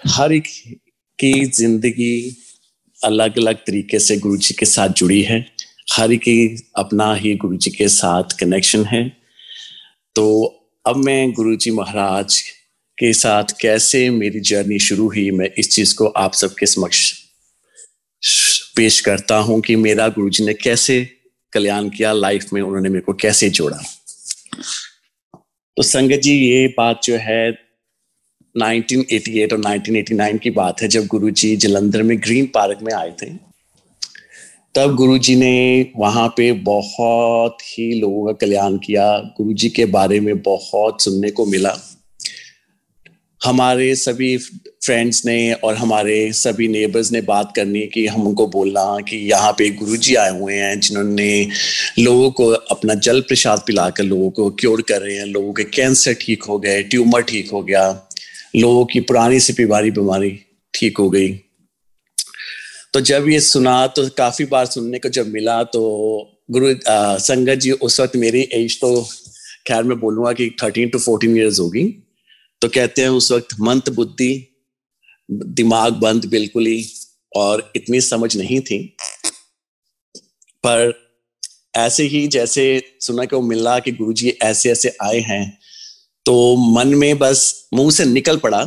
हर एक की जिंदगी अलग अलग तरीके से गुरुजी के साथ जुड़ी है। हर एक की अपना ही गुरुजी के साथ कनेक्शन है। तो अब मैं गुरुजी महाराज के साथ कैसे मेरी जर्नी शुरू हुई, मैं इस चीज को आप सबके समक्ष पेश करता हूं कि मेरा गुरुजी ने कैसे कल्याण किया लाइफ में, उन्होंने मेरे को कैसे जोड़ा। तो संगत जी, ये बात जो है 1988 और 1989 की बात है, जब गुरुजी जलंधर में ग्रीन पार्क में आए थे। तब गुरुजी ने वहां पे बहुत ही लोगों का कल्याण किया। गुरुजी के बारे में बहुत सुनने को मिला। हमारे सभी फ्रेंड्स ने और हमारे सभी नेबर्स ने बात करनी कि हमको बोलना कि यहाँ पे गुरुजी आए हुए हैं जिन्होंने लोगों को अपना जल प्रसाद पिलाकर लोगों को क्योर कर रहे हैं। लोगों के कैंसर ठीक हो गए, ट्यूमर ठीक हो गया, लोगों की पुरानी से बीमारी ठीक हो गई। तो जब ये सुना तो काफी बार सुनने को जब मिला तो संगत जी, उस वक्त मेरी एज तो खैर मैं बोलूंगा कि 13 to 14 ईयर्स होगी। तो कहते हैं उस वक्त मंद बुद्धि, दिमाग बंद बिल्कुल ही, और इतनी समझ नहीं थी। पर ऐसे ही जैसे सुना को मिला कि गुरुजी ऐसे ऐसे आए हैं, तो मन में बस मुंह से निकल पड़ा,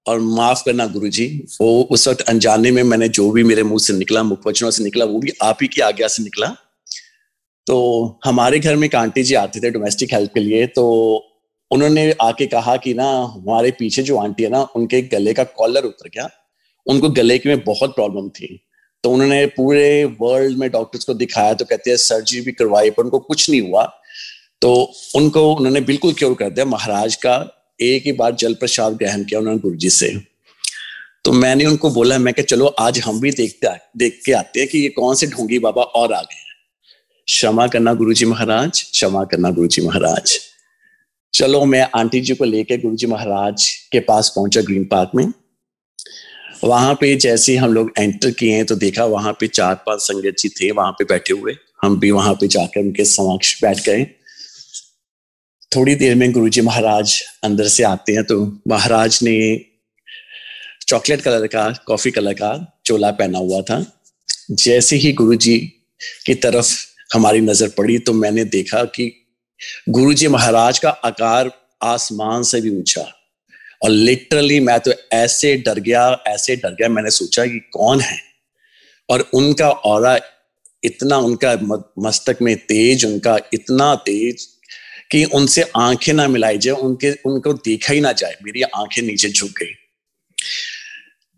और माफ करना गुरुजी, वो उस वक्त अनजाने में मैंने जो भी मेरे मुंह से निकला, मुखवचनों से निकला, वो भी आप ही की आज्ञा से निकला। तो हमारे घर में एक आंटी जी आते थे डोमेस्टिक हेल्प के लिए। तो उन्होंने आके कहा कि ना, हमारे पीछे जो आंटी है ना, उनके गले का कॉलर उतर गया, उनको गले की में बहुत प्रॉब्लम थी। तो उन्होंने पूरे वर्ल्ड में डॉक्टर्स को दिखाया, तो कहते हैं सर्जरी भी करवाई पर उनको कुछ नहीं हुआ। तो उनको उन्होंने बिल्कुल क्योर कर दिया। महाराज का एक ही बार जल प्रसाद ग्रहण किया उन्होंने गुरुजी से। तो मैंने उनको बोला, मैं कि चलो आज हम भी देख के आते हैं कि ये कौन से ढोंगी बाबा और आ गए हैं। क्षमा करना गुरुजी महाराज, क्षमा करना गुरुजी महाराज। चलो मैं आंटी जी को लेके गुरुजी महाराज के पास पहुंचा ग्रीन पार्क में। वहां पे जैसे हम लोग एंटर किए तो देखा वहां पे 4-5 संगत जी थे वहां पे बैठे हुए। हम भी वहां पे जाकर उनके समक्ष बैठ गए। थोड़ी देर में गुरुजी महाराज अंदर से आते हैं, तो महाराज ने चॉकलेट कलर का, कॉफी कलर का चोला पहना हुआ था। जैसे ही गुरुजी की तरफ हमारी नजर पड़ी तो मैंने देखा कि गुरुजी महाराज का आकार आसमान से भी ऊंचा, और लिटरली मैं तो ऐसे डर गया, मैंने सोचा कि कौन है। और उनका ऑरा इतना, उनका मस्तक में तेज, उनका इतना तेज कि उनसे आंखें ना मिलाई जाए, उनको देखा ही ना जाए। मेरी आंखें नीचे झुक गई।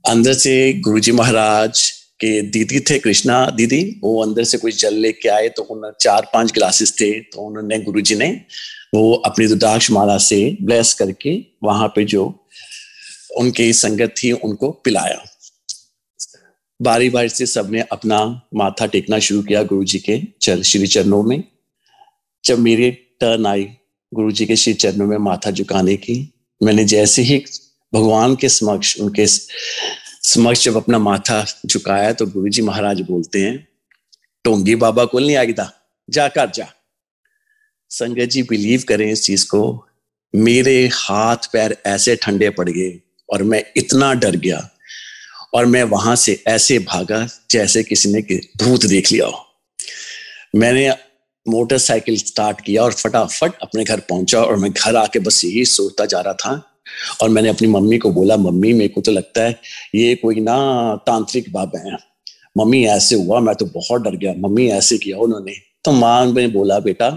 अंदर से गुरुजी महाराज के दीदी थे, कृष्णा दीदी, वो अंदर से कुछ जल लेके आए। तो उन्हें 4-5 गिलासेस थे, तो उन्होंने गुरुजी ने वो अपनी रुद्राक्ष माला से ब्लेस करके वहां पे जो उनकी संगत थी उनको पिलाया। बारी बारी से सबने अपना माथा टेकना शुरू किया गुरुजी के श्री चरणों में। जब मेरी टर्न आई गुरुजी के श्री चरणों में माथा झुकाने की, मैंने जैसे ही भगवान के समक्ष, उनके समक्ष जब अपना माथा झुकाया तो गुरुजी महाराज बोलते हैं, टोंगी बाबा को नहीं आएगा, जाकर जा। संगत जी बिलीव करें इस चीज को, मेरे हाथ पैर ऐसे ठंडे पड़ गए और मैं इतना डर गया, और मैं वहां से ऐसे भागा जैसे किसी ने भूत देख लिया हो। मैंने मोटरसाइकिल स्टार्ट किया और फटाफट अपने घर पहुंचा, और मैं घर आके बस यही सोचता जा रहा था। और मैंने अपनी मम्मी को बोला, मम्मी मेरे को तो लगता है ये कोई ना तांत्रिक बाबा है। मम्मी ऐसे हुआ, मैं तो बहुत डर गया, मम्मी ऐसे किया उन्होंने। तो मां ने बोला, बेटा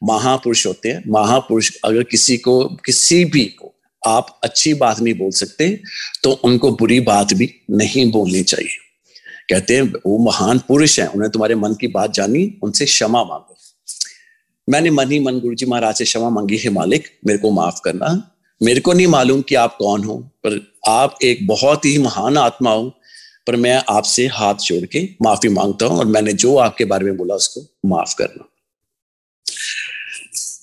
महापुरुष होते हैं, महापुरुष अगर किसी भी को आप अच्छी बात नहीं बोल सकते तो उनको बुरी बात भी नहीं बोलनी चाहिए। कहते हैं वो महान पुरुष हैं, उन्हें तुम्हारे मन की बात जानी, उनसे क्षमा मांगो। मैंने मन ही मन गुरुजी महाराज से क्षमा मांगी, हे मालिक मेरे को माफ करना, मेरे को नहीं मालूम कि आप कौन हो, पर आप एक बहुत ही महान आत्मा हो, पर मैं आपसे हाथ जोड़ के माफी मांगता हूं, और मैंने जो आपके बारे में बोला उसको माफ करना।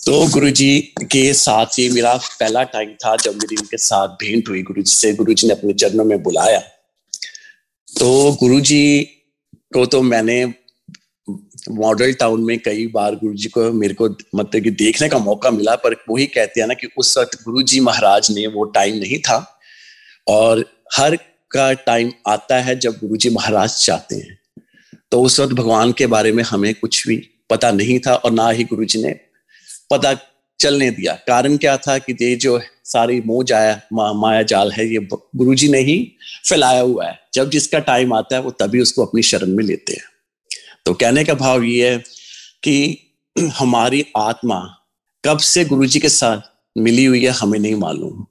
तो गुरुजी के साथ ही मेरा पहला टाइम था जब मेरी उनके साथ भेंट हुई गुरुजी से। गुरुजी ने अपने चरणों में बुलाया। तो गुरुजी को तो मैंने मॉडल टाउन में कई बार गुरुजी को मेरे को मतलब कि देखने का मौका मिला, पर वही कहते हैं ना कि उस वक्त गुरुजी महाराज ने वो टाइम नहीं था। और हर का टाइम आता है जब गुरुजी महाराज चाहते हैं। तो उस वक्त भगवान के बारे में हमें कुछ भी पता नहीं था और ना ही गुरुजी ने पता चलने दिया। कारण क्या था कि ये जो सारी माया जाल है ये गुरुजी ने ही फैलाया हुआ है। जब जिसका टाइम आता है वो तभी उसको अपनी शरण में लेते हैं। तो कहने का भाव ये है कि हमारी आत्मा कब से गुरुजी के साथ मिली हुई है हमें नहीं मालूम।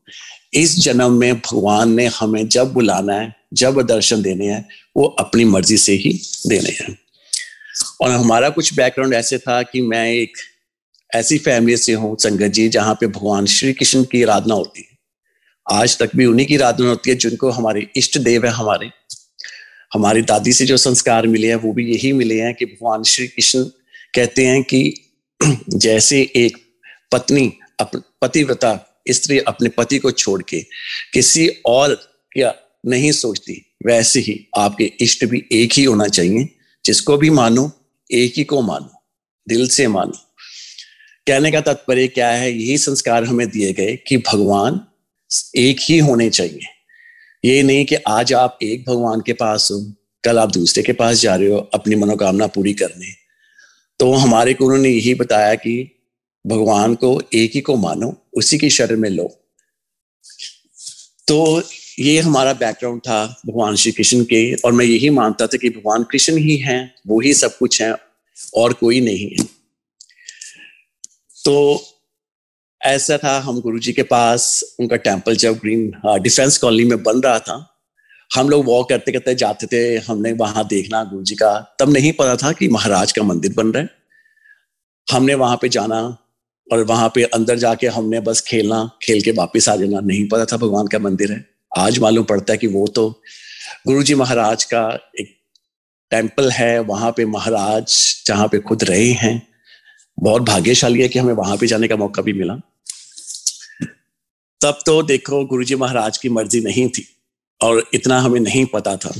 इस जन्म में भगवान ने हमें जब बुलाना है, जब दर्शन देने हैं, वो अपनी मर्जी से ही देने हैं। और हमारा कुछ बैकग्राउंड ऐसे था कि मैं एक ऐसी फैमिली से हूँ संगत जी जहाँ पे भगवान श्री कृष्ण की आराधना होती है। आज तक भी उन्हीं की आराधना होती है जिनको हमारे इष्ट देव है। हमारी दादी से जो संस्कार मिले हैं वो भी यही मिले हैं कि भगवान श्री कृष्ण कहते हैं कि जैसे एक पत्नी पतिव्रता स्त्री अपने पति को छोड़ के किसी और क्या नहीं सोचती, वैसे ही आपके इष्ट भी एक ही होना चाहिए। जिसको भी मानो एक ही को मानो, दिल से मानो। कहने का तात्पर्य क्या है, यही संस्कार हमें दिए गए कि भगवान एक ही होने चाहिए। ये नहीं कि आज आप एक भगवान के पास हो, कल आप दूसरे के पास जा रहे हो अपनी मनोकामना पूरी करने। तो हमारे गुरु ने यही बताया कि भगवान को एक ही को मानो, उसी की शरण में लो। तो ये हमारा बैकग्राउंड था भगवान श्री कृष्ण के, और मैं यही मानता था कि भगवान कृष्ण ही हैं, वो ही सब कुछ है और कोई नहीं है। तो ऐसा था, हम गुरुजी के पास, उनका टेम्पल जब ग्रीन डिफेंस कॉलोनी में बन रहा था, हम लोग वॉक करते करते जाते थे। हमने वहां देखना गुरुजी का, तब नहीं पता था कि महाराज का मंदिर बन रहा है। हमने वहां पे जाना और वहां पे अंदर जाके हमने बस खेलना, खेल के वापस आ जाना। नहीं पता था भगवान का मंदिर है। आज मालूम पड़ता है कि वो तो गुरुजी महाराज का एक टेम्पल है, वहां पे महाराज जहाँ पे खुद रहे हैं। बहुत भाग्यशाली है कि हमें वहां पे जाने का मौका भी मिला। तब तो देखो गुरुजी महाराज की मर्जी नहीं थी और इतना हमें नहीं पता था,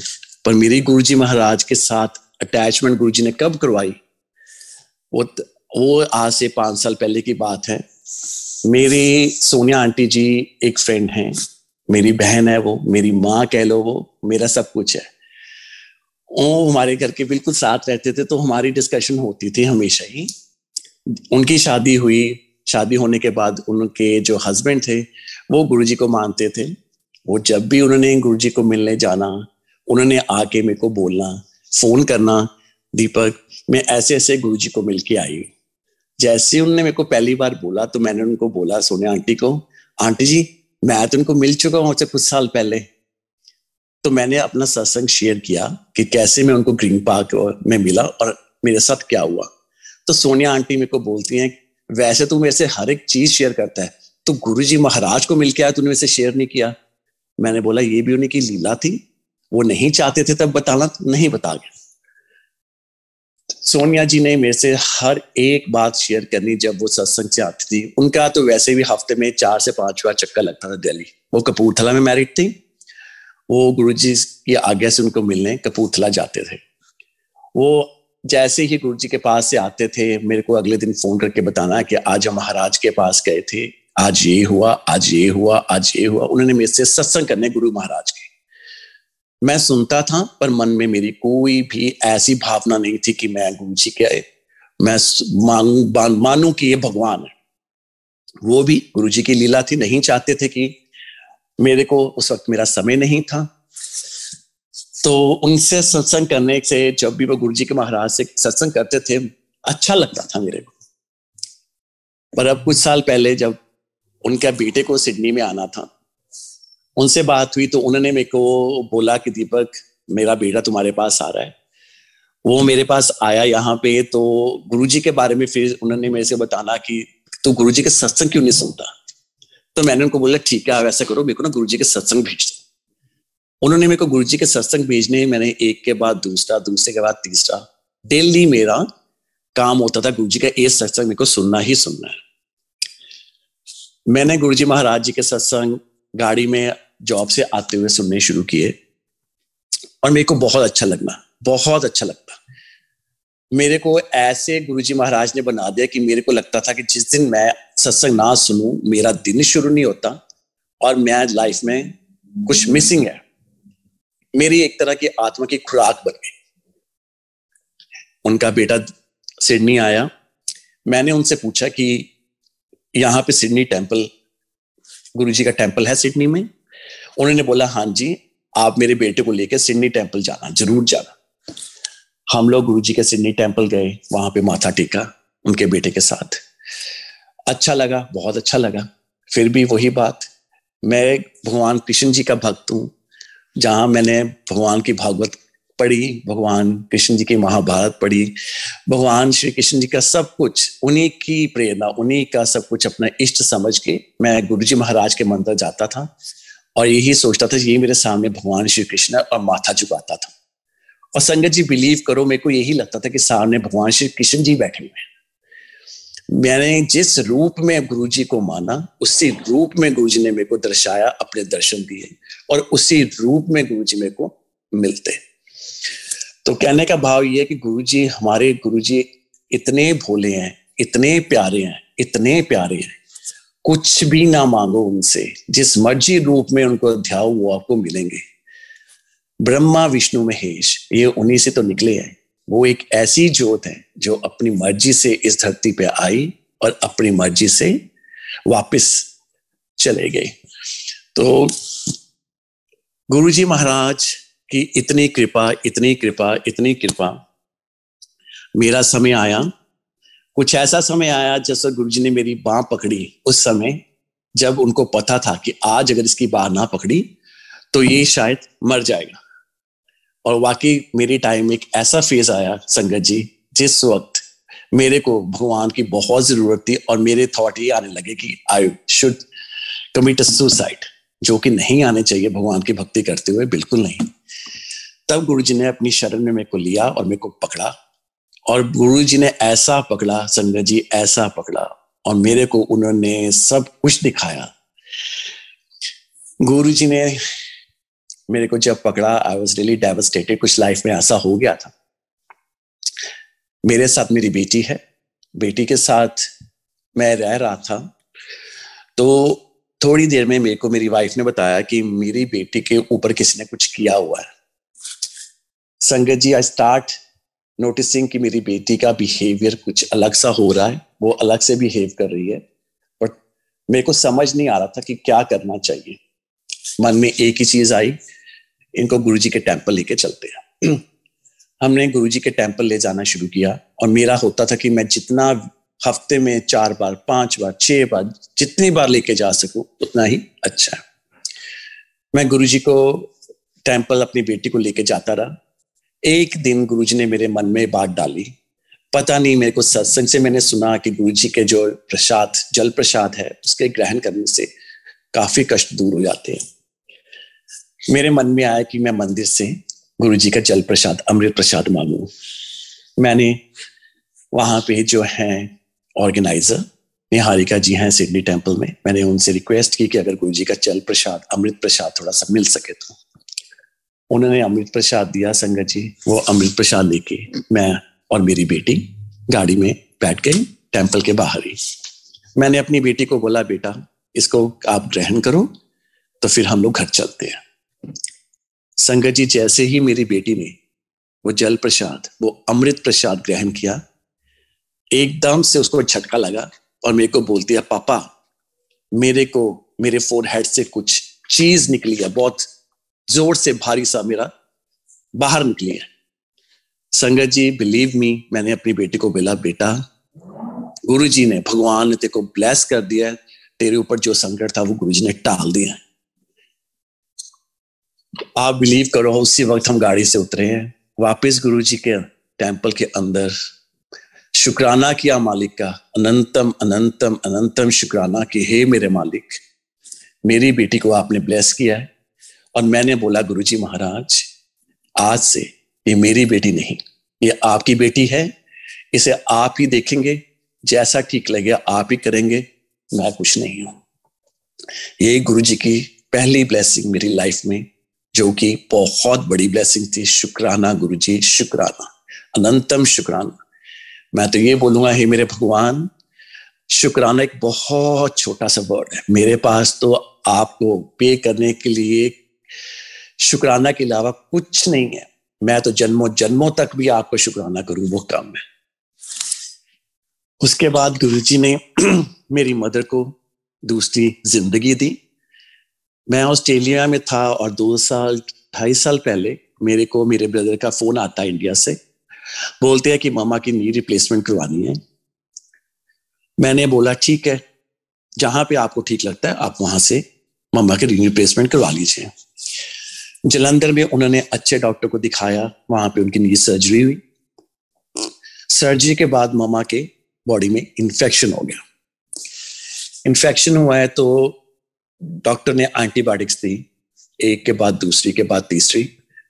पर मेरी गुरुजी महाराज के साथ अटैचमेंट गुरुजी ने कब करवाई, वो आज से 5 साल पहले की बात है। मेरी सोनिया आंटी जी एक फ्रेंड हैं, मेरी बहन है, वो मेरी माँ कह लो, वो मेरा सब कुछ है। वो हमारे घर के बिल्कुल साथ रहते थे, तो हमारी डिस्कशन होती थी हमेशा ही। उनकी शादी हुई, शादी होने के बाद उनके जो हस्बैंड थे वो गुरुजी को मानते थे। वो जब भी उन्होंने गुरुजी को मिलने जाना, उन्होंने आके मेरे को बोलना, फोन करना, दीपक मैं ऐसे ऐसे गुरुजी को मिल के आई। जैसे उन्होंने मेरे को पहली बार बोला तो मैंने उनको बोला, सोनिया आंटी को, आंटी जी मैं तो उनको मिल चुका हूँ कुछ साल पहले। तो मैंने अपना सत्संग शेयर किया कि कैसे मैं उनको ग्रीन पार्क में मिला और मेरे साथ क्या हुआ। तो सोनिया आंटी मेरे को बोलती हैं, वैसे तू मेरे से हर एक चीज शेयर करता है, तो गुरुजी महाराज को मिल के आया, तूने मेरे से शेयर नहीं किया। मैंने बोला ये भी उन्हीं की लीला थी, वो नहीं चाहते थे तब बताना, नहीं बता गया। सोनिया जी ने मेरे से हर एक बात शेयर करनी जब वो सत्संग से आती थी। उनका तो वैसे भी हफ्ते में 4 से 5 बार चक्कर लगता था दिल्ली। वो कपूरथला में मैरिड थी, वो गुरुजी की आज्ञा से उनको मिलने कपूरथला जाते थे। वो जैसे ही गुरुजी के पास से आते थे, मेरे को अगले दिन फोन करके बताना कि आज हम महाराज के पास गए थे, आज ये हुआ, आज ये हुआ, आज ये हुआ। उन्होंने मेरे से सत्संग करने गुरु महाराज के। मैं सुनता था पर मन में मेरी कोई भी ऐसी भावना नहीं थी कि मैं गुरुजी के मैं मानूं कि ये भगवान है। वो भी गुरुजी की लीला थी, नहीं चाहते थे कि मेरे को, उस वक्त मेरा समय नहीं था। तो उनसे सत्संग करने से, जब भी वो गुरुजी के महाराज से सत्संग करते थे, अच्छा लगता था मेरे को। पर अब कुछ साल पहले जब उनके बेटे को सिडनी में आना था, उनसे बात हुई तो उन्होंने मेरे को बोला कि दीपक मेरा बेटा तुम्हारे पास आ रहा है। वो मेरे पास आया यहाँ पे, तो गुरुजी के बारे में फिर उन्होंने मेरे से बताना कि तू गुरुजी के सत्संग क्यों नहीं सुनता। तो मैंने उनको बोला ठीक है आप ऐसा करो, मेरे को ना गुरुजी के सत्संग भेज दो। उन्होंने मेरे को गुरुजी के सत्संग भेजने, मैंने एक के बाद दूसरा, दूसरे के बाद तीसरा, डेली मेरा काम होता था गुरुजी का एक सत्संग मेरे को सुनना ही सुनना है। मैंने गुरुजी महाराज जी के सत्संग गाड़ी में जॉब से आते हुए सुनने शुरू किए और मेरे को बहुत अच्छा लगना, बहुत अच्छा लगता। मेरे को ऐसे गुरुजी महाराज ने बना दिया कि मेरे को लगता था कि जिस दिन मैं सत्संग ना सुनूं मेरा दिन शुरू नहीं होता और मैं लाइफ में कुछ मिसिंग है। मेरी एक तरह की आत्मा की खुराक बन गई। उनका बेटा सिडनी आया, मैंने उनसे पूछा कि यहाँ पे सिडनी टेम्पल, गुरुजी का टेम्पल है सिडनी में? उन्होंने बोला हाँ जी, आप मेरे बेटे को लेकर सिडनी टेम्पल जाना, जरूर जाना। हम लोग गुरुजी के सिडनी टेम्पल गए, वहां पे माथा टेका उनके बेटे के साथ। अच्छा लगा, बहुत अच्छा लगा। फिर भी वही बात, मैं भगवान कृष्ण जी का भक्त हूँ। जहां मैंने भगवान की भागवत पढ़ी, भगवान कृष्ण जी की महाभारत पढ़ी, भगवान श्री कृष्ण जी का सब कुछ, उन्हीं की प्रेरणा, उन्हीं का सब कुछ अपना इष्ट समझ के मैं गुरुजी महाराज के मंदिर जाता था और यही सोचता था ये मेरे सामने भगवान श्री कृष्ण, और माथा झुकाता था। और संगत जी बिलीव करो, मेरे को यही लगता था कि सामने भगवान श्री कृष्ण जी बैठे हुए हैं। मैंने जिस रूप में गुरुजी को माना, उसी रूप में गुरुजी ने मेरे को दर्शाया, अपने दर्शन दिए, और उसी रूप में गुरुजी मेरे को मिलते। तो कहने का भाव ये है कि गुरुजी, हमारे गुरुजी इतने भोले हैं, इतने प्यारे हैं, इतने प्यारे हैं। कुछ भी ना मांगो उनसे, जिस मर्जी रूप में उनको ध्याओ वो आपको मिलेंगे। ब्रह्मा विष्णु महेश, ये उन्हीं से तो निकले हैं। वो एक ऐसी ज्योत है जो अपनी मर्जी से इस धरती पे आई और अपनी मर्जी से वापस चले गए। तो गुरुजी महाराज की इतनी कृपा, इतनी कृपा, इतनी कृपा। मेरा समय आया, कुछ ऐसा समय आया जैसे गुरुजी ने मेरी बांह पकड़ी उस समय, जब उनको पता था कि आज अगर इसकी बांह ना पकड़ी तो ये शायद मर जाएगा। और वाकई मेरी टाइम में एक ऐसा फेज आया संगत जी, जिस वक्त मेरे को भगवान की बहुत जरूरत थी और मेरे थॉट ये आने लगे कि आई शुड कमिट सुसाइड, जो कि नहीं आने चाहिए भगवान की भक्ति करते हुए, बिल्कुल नहीं। तब गुरुजी ने अपनी शरण में मेरे को लिया और मेरे को पकड़ा, और गुरुजी ने ऐसा पकड़ा संगत जी, ऐसा पकड़ा, और मेरे को उन्होंने सब कुछ दिखाया। गुरुजी ने मेरे को जब पकड़ा, आई वॉज रियली डेवस्टेटेड। कुछ लाइफ में ऐसा हो गया था। मेरे साथ मेरी बेटी है, बेटी के साथ मैं रह रहा था। तो थोड़ी देर में मेरे को मेरी वाइफ ने बताया कि मेरी बेटी के ऊपर किसी ने कुछ किया हुआ है। संगत जी, आई स्टार्ट नोटिसिंग कि मेरी बेटी का बिहेवियर कुछ अलग सा हो रहा है, वो अलग से बिहेव कर रही है, बट मेरे को समझ नहीं आ रहा था कि क्या करना चाहिए। मन में एक ही चीज आई, इनको गुरुजी के टेम्पल लेके चलते हैं। हमने गुरुजी के टेम्पल ले जाना शुरू किया, और मेरा होता था कि मैं जितना हफ्ते में 4 बार, 5 बार, 6 बार, जितनी बार लेके जा सकूं उतना ही अच्छा है। मैं गुरुजी को टेम्पल अपनी बेटी को लेके जाता रहा। एक दिन गुरुजी ने मेरे मन में बात डाली, पता नहीं, मेरे को सत्संग से मैंने सुना कि गुरुजी के जो प्रसाद, जल प्रसाद है, उसके ग्रहण करने से काफी कष्ट दूर हो जाते हैं। मेरे मन में आया कि मैं मंदिर से गुरुजी का जल प्रसाद, अमृत प्रसाद मांगू। मैंने वहां पे जो है ऑर्गेनाइजर निहारिका जी हैं सिडनी टेम्पल में, मैंने उनसे रिक्वेस्ट की कि अगर गुरुजी का जल प्रसाद, अमृत प्रसाद थोड़ा सा मिल सके तो। उन्होंने अमृत प्रसाद दिया संगत जी। वो अमृत प्रसाद लेके मैं और मेरी बेटी गाड़ी में बैठ गए टेम्पल के बाहर ही। मैंने अपनी बेटी को बोला, बेटा इसको आप ग्रहण करो, तो फिर हम लोग घर चलते हैं। संगत जी, जैसे ही मेरी बेटी ने वो जल प्रसाद, वो अमृत प्रसाद ग्रहण किया, एकदम से उसको झटका लगा और मेरे को बोलती है, पापा मेरे को मेरे फोरहेड से कुछ चीज निकली है, बहुत जोर से भारी सा मेरा बाहर निकली है। संगत जी बिलीव मी, मैंने अपनी बेटी को बोला, बेटा गुरुजी ने, भगवान ने तेरे को ब्लेस कर दिया है, तेरे ऊपर जो संकट था वो गुरुजी ने टाल दिया है। आप बिलीव करो, उसी वक्त हम गाड़ी से उतरे हैं, वापस गुरुजी के टेम्पल के अंदर शुक्राना किया मालिक का, अनंतम अनंतम अनंतम शुक्राना कि हे मेरे मालिक, मेरी बेटी को आपने ब्लेस किया है। और मैंने बोला, गुरुजी महाराज आज से ये मेरी बेटी नहीं, ये आपकी बेटी है, इसे आप ही देखेंगे, जैसा ठीक लगेगा आप ही करेंगे, मैं कुछ नहीं हूं। ये गुरुजी की पहली ब्लेसिंग मेरी लाइफ में, जो कि बहुत बड़ी ब्लेसिंग थी। शुक्राना गुरुजी, शुक्राना, अनंतम शुक्राना। मैं तो ये बोलूंगा, हे मेरे भगवान, शुक्राना एक बहुत छोटा सा वर्ड है। मेरे पास तो आपको पे करने के लिए शुक्राना के अलावा कुछ नहीं है। मैं तो जन्मों जन्मों तक भी आपको शुक्राना करूं, वो काम है। उसके बाद गुरुजी ने मेरी मदर को दूसरी जिंदगी दी। मैं ऑस्ट्रेलिया में था और 2-2.5 साल पहले मेरे को मेरे ब्रदर का फोन आता है इंडिया से, बोलते हैं कि मामा की नी रिप्लेसमेंट करवानी है। मैंने बोला ठीक है, जहां पे आपको ठीक लगता है आप वहां से मामा की नी रिप्लेसमेंट करवा लीजिए। जलंधर में उन्होंने अच्छे डॉक्टर को दिखाया, वहां पे उनकी नी सर्जरी हुई। सर्जरी के बाद मामा के बॉडी में इन्फेक्शन हो गया। इन्फेक्शन हुआ है तो डॉक्टर ने एंटीबायोटिक्स दी, एक के बाद दूसरी के बाद तीसरी।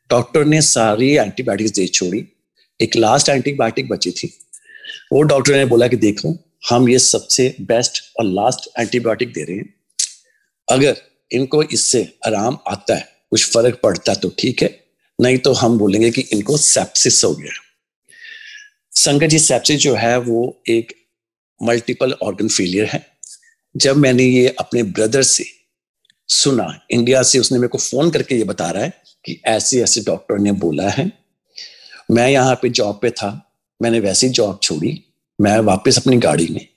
डॉक्टर ने सारी एंटीबायोटिक्स दे छोड़ी, एक लास्ट एंटीबायोटिक बची थी। वो डॉक्टर ने बोला कि देखो, हम ये सबसे बेस्ट और लास्ट एंटीबायोटिक दे रहे हैं, अगर इनको इससे आराम आता है, कुछ फर्क पड़ता है तो ठीक है, नहीं तो हम बोलेंगे कि इनको सेप्सिस हो गया। संगत जी, सेप्सिस जो है वो एक मल्टीपल ऑर्गन फेलियर है। जब मैंने ये अपने ब्रदर से सुना, इंडिया से, उसने मेरे को फोन करके ये बता रहा है कि ऐसे ऐसे डॉक्टर ने बोला है। मैं यहाँ पे जॉब पे था, मैंने वैसी जॉब छोड़ी, मैं वापस अपनी गाड़ी में,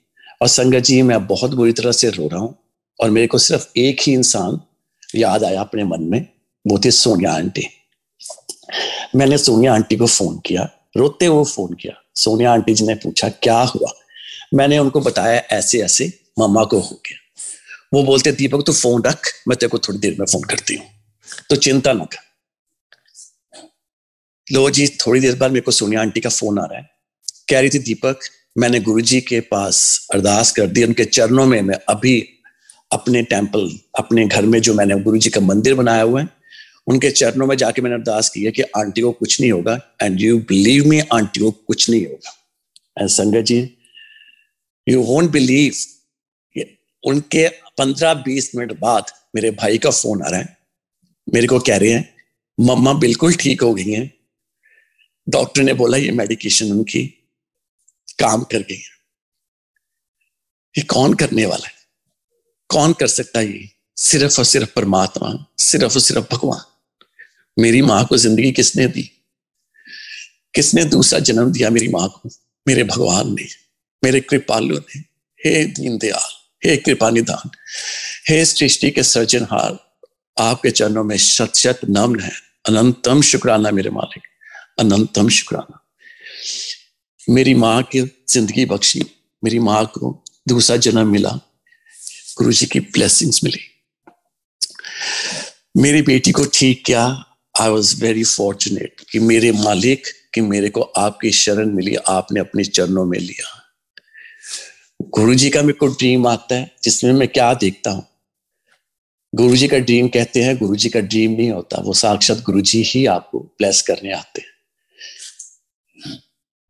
और संगत जी मैं बहुत बुरी तरह से रो रहा हूँ। और मेरे को सिर्फ एक ही इंसान याद आया अपने मन में, वो थी सोनिया आंटी। मैंने सोनिया आंटी को फोन किया, रोते हुए फोन किया। सोनिया आंटी जी ने पूछा क्या हुआ, मैंने उनको बताया ऐसे ऐसे मामा को हो गया। वो बोलते दीपक तू फोन रख, मैं तेरे को थोड़ी देर में फोन करती हूँ, तो चिंता न कर। लो जी, थोड़ी देर बाद मेरे को सोनिया आंटी का फोन आ रहा है, कह रही थी दीपक मैंने गुरुजी के पास अरदास कर दी, उनके चरणों में मैं अभी अपने टेंपल, अपने घर में जो मैंने गुरुजी का मंदिर बनाया हुआ है, उनके चरणों में जाके मैंने अरदास की है कि आंटी को कुछ नहीं होगा। And you believe me, aunty को कुछ नहीं होगा। एंड संगत जी, यू वोंट बिलीव, उनके 15-20 मिनट बाद मेरे भाई का फोन आ रहा है, मेरे को कह रहे हैं मम्मा बिल्कुल ठीक हो गई हैं, डॉक्टर ने बोला ये मेडिकेशन उनकी काम कर गई है। ये कौन करने वाला है, कौन कर सकता है ये? सिर्फ और सिर्फ परमात्मा, सिर्फ और सिर्फ भगवान। मेरी माँ को जिंदगी किसने दी? किसने दूसरा जन्म दिया मेरी माँ को? मेरे भगवान ने, मेरे कृपालु ने। हे दीनदयाल, हे कृपा निधान, हे सृष्टि के सृजनहार, आपके चरणों में शत शत नमन है। अनंतम शुक्राना मेरे मालिक, अनंतम शुक्राना। मेरी माँ की जिंदगी बख्शी, मेरी माँ को दूसरा जन्म मिला, गुरु जी की ब्लेसिंग्स मिली, मेरी बेटी को ठीक किया। आई वॉज वेरी फॉर्चुनेट कि मेरे मालिक, कि मेरे को आपकी शरण मिली, आपने अपने चरणों में लिया। गुरु जी का मेरे को ड्रीम आता है जिसमें मैं क्या देखता हूं, गुरु जी का ड्रीम कहते हैं, गुरु जी का ड्रीम नहीं होता, वो साक्षात गुरु जी ही आपको ब्लेस करने आते हैं।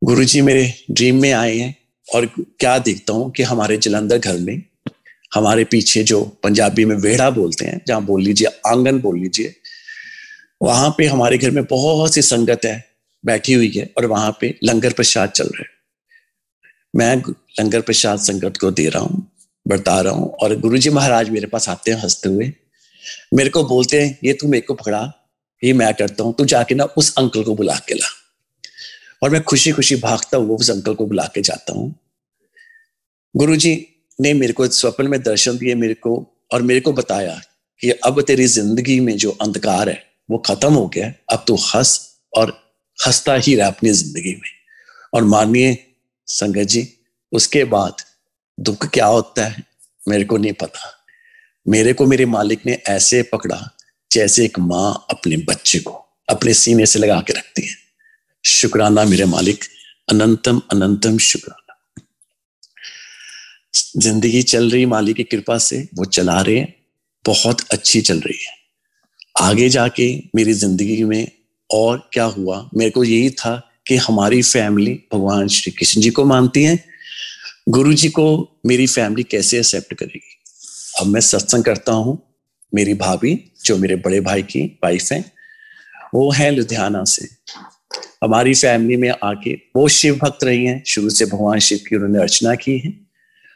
गुरु जी मेरे ड्रीम में आए हैं और क्या देखता हूं कि हमारे जलंधर घर में, हमारे पीछे जो पंजाबी में वेड़ा बोलते हैं, जहां बोल लीजिए आंगन बोल लीजिए, वहां पे हमारे घर में बहुत सी संगत है बैठी हुई है और वहां पे लंगर प्रसाद चल रहा है। मैं लंगर प्रसाद संगत को दे रहा हूँ, बता रहा हूँ, और गुरुजी महाराज मेरे पास आते हैं हंसते हुए, मेरे को बोलते हैं ये तू मेरे को पकड़ा, ये मैं करता हूँ, तू जाके ना उस अंकल को बुला के ला। और मैं खुशी खुशी भागता हुआ उस अंकल को बुला के जाता हूँ। गुरुजी ने मेरे को स्वप्न में दर्शन दिए मेरे को, और मेरे को बताया कि अब तेरी जिंदगी में जो अंधकार है वो खत्म हो गया, अब तू हंस और हंसता ही रह अपनी जिंदगी में। और मानिए संगत जी, उसके बाद दुख क्या होता है मेरे को नहीं पता। मेरे को मेरे मालिक ने ऐसे पकड़ा जैसे एक माँ अपने बच्चे को अपने सीने से लगा के रखती है। शुक्राना मेरे मालिक, अनंतम अनंतम शुक्राना। जिंदगी चल रही मालिक की कृपा से, वो चला रहे हैं, बहुत अच्छी चल रही है। आगे जाके मेरी जिंदगी में और क्या हुआ, मेरे को यही था कि हमारी फैमिली भगवान श्री कृष्ण जी को मानती है, गुरु जी को मेरी फैमिली कैसे एक्सेप्ट करेगी। अब मैं सत्संग करता हूँ, मेरी भाभी जो मेरे बड़े भाई की वाइफ है, वो है लुधियाना से, हमारी फैमिली में आके वो शिव भक्त रही हैं, शुरू से भगवान शिव की उन्होंने अर्चना की है।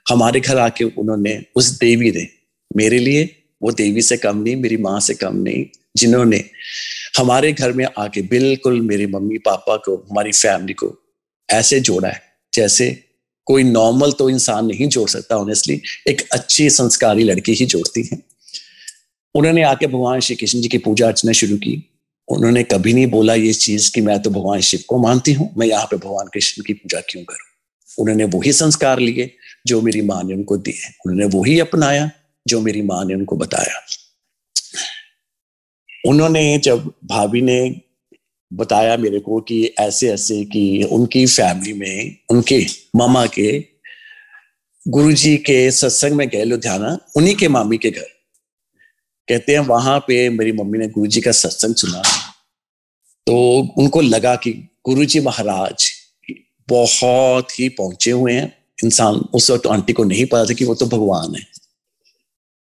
हमारे घर आके उन्होंने उस देवी ने मेरे लिए, वो देवी से कम नहीं, मेरी माँ से कम नहीं, जिन्होंने हमारे घर में आके बिल्कुल मेरे मम्मी पापा को, हमारी फैमिली को ऐसे जोड़ा है जैसे कोई नॉर्मल तो इंसान नहीं जोड़ सकता। ऑनेस्टली एक अच्छी संस्कारी लड़की ही जोड़ती है। उन्होंने आके भगवान श्री कृष्ण जी की पूजा अर्चना शुरू की। उन्होंने कभी नहीं बोला ये चीज कि मैं तो भगवान शिव को मानती हूँ, मैं यहाँ पे भगवान कृष्ण की पूजा क्यों करूं। उन्होंने वही संस्कार लिए जो मेरी माँ ने उनको दिए, उन्होंने वही अपनाया जो मेरी माँ ने उनको बताया। उन्होंने जब भाभी ने बताया मेरे को कि ऐसे ऐसे कि उनकी फैमिली में उनके मामा के गुरुजी के सत्संग में गए लुधियाना, उन्हीं के मामी के घर। कहते हैं वहां पे मेरी मम्मी ने गुरुजी का सत्संग सुना तो उनको लगा कि गुरुजी महाराज बहुत ही पहुंचे हुए हैं इंसान। उस वक्त आंटी को नहीं पता था कि वो तो भगवान है।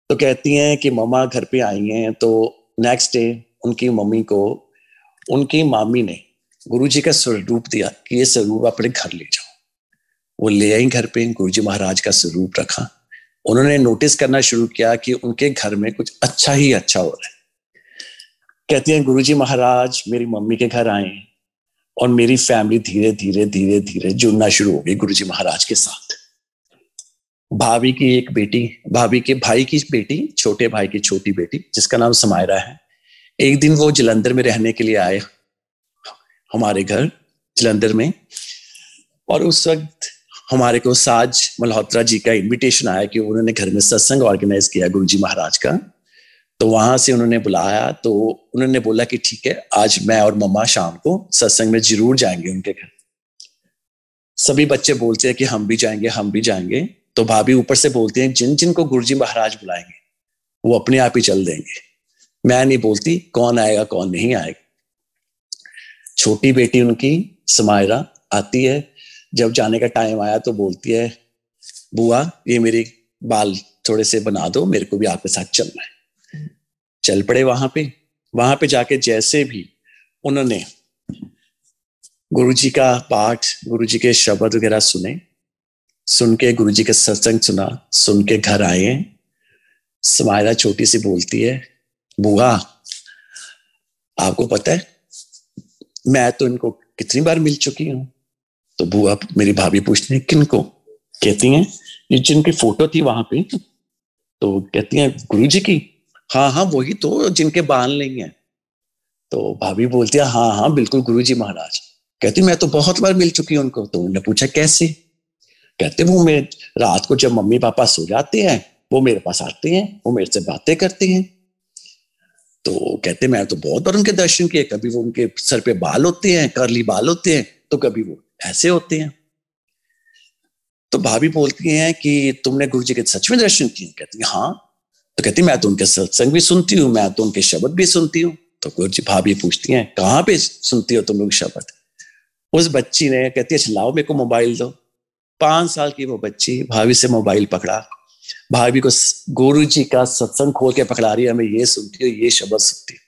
तो कहती हैं कि मम्मा घर पे आई हैं, तो नेक्स्ट डे उनकी मम्मी को उनकी मामी ने गुरुजी का स्वरूप दिया कि ये स्वरूप अपने घर ले जाओ। वो ले आई घर पे, गुरुजी महाराज का स्वरूप रखा। उन्होंने नोटिस करना शुरू किया कि उनके घर में कुछ अच्छा ही अच्छा हो रहा है। कहती हैं गुरुजी महाराज मेरी मम्मी के घर आए और मेरी फैमिली धीरे धीरे धीरे धीरे जुड़ना शुरू हो गई गुरुजी महाराज के साथ। भाभी की एक बेटी, भाभी के भाई की बेटी, छोटे भाई की छोटी बेटी जिसका नाम समायरा है, एक दिन वो जलंधर में रहने के लिए आए हमारे घर जलंधर में। और उस वक्त हमारे को साज मल्होत्रा जी का इनविटेशन आया कि उन्होंने घर में सत्संग ऑर्गेनाइज किया गुरुजी महाराज का। तो वहां से उन्होंने बुलाया, तो उन्होंने बोला कि ठीक है आज मैं और मम्मा शाम को सत्संग में जरूर जाएंगे उनके घर। सभी बच्चे बोलते हैं कि हम भी जाएंगे, हम भी जाएंगे। तो भाभी ऊपर से बोलती हैं जिन जिन को गुरुजी महाराज बुलाएंगे वो अपने आप ही चल देंगे, मैं नहीं बोलती कौन आएगा कौन नहीं आएगा। छोटी बेटी उनकी समायरा आती है, जब जाने का टाइम आया तो बोलती है बुआ ये मेरे बाल थोड़े से बना दो, मेरे को भी आपके साथ चलना है। चल पड़े वहां पे जाके जैसे भी उन्होंने गुरुजी का पाठ, गुरुजी के शब्द वगैरह सुने, सुन के गुरुजी के सत्संग सुना, सुन के घर आए। समायरा छोटी सी बोलती है बुआ आपको पता है मैं तो इनको कितनी बार मिल चुकी हूं। तो बुआ मेरी भाभी पूछती है किनको। कहती हैं ये जिनकी फोटो थी वहां पे। तो कहती हैं गुरुजी की। हाँ हाँ वही तो जिनके बाल नहीं है। तो भाभी बोलती है हाँ हाँ बिल्कुल गुरुजी महाराज। कहती मैं तो बहुत बार मिल चुकी हूं उनको। तो उन्होंने पूछा कैसे। कहते वो मैं रात को जब मम्मी पापा सो जाते हैं वो मेरे पास आते हैं, वो मेरे से बातें करते हैं। तो कहते मैं तो बहुत बार उनके दर्शन किए, कभी वो उनके सर पे बाल होते हैं, कर्ली बाल होते हैं, तो कभी वो ऐसे होते हैं। तो भाभी बोलती हैं कि तुमने गुरुजी के सच में दर्शन किए। कहती है हाँ। तो कहती मैं तो उनके सत्संग भी सुनती हूँ, मैं तो उनके शब्द भी सुनती हूँ। तो गुरुजी भाभी पूछती हैं कहाँ पे सुनती हो तुम लोग शब्द। उस बच्ची ने कहती है लाओ मेरे को मोबाइल दो। 5 साल की वो बच्ची भाभी से मोबाइल पकड़ा, भाभी को गुरुजी का सत्संग खोल के पकड़ा रही है, मैं ये सुनती हूँ ये शब्द सुनती हूँ।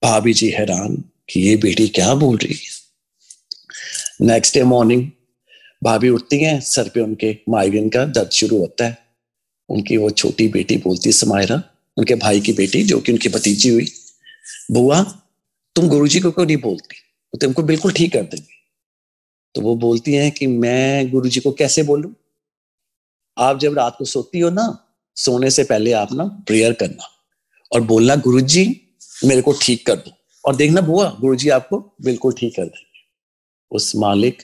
भाभी जी हैरान कि ये बेटी क्या बोल रही है। नेक्स्ट डे मॉर्निंग भाभी उठती हैं, सर पे उनके माइग्रेन का दर्द शुरू होता है। उनकी वो छोटी बेटी बोलती है समायरा, उनके भाई की बेटी जो कि उनकी भतीजी हुई, बुआ तुम गुरुजी को क्यों नहीं बोलती, वो तुमको बिल्कुल ठीक कर देंगे। तो वो बोलती हैं कि मैं गुरुजी को कैसे बोलूं। आप जब रात को सोती हो ना, सोने से पहले आप ना प्रेयर करना और बोलना गुरुजी मेरे को ठीक कर दो, और देखना बुआ गुरुजी आपको बिल्कुल ठीक कर देंगे। उस मालिक,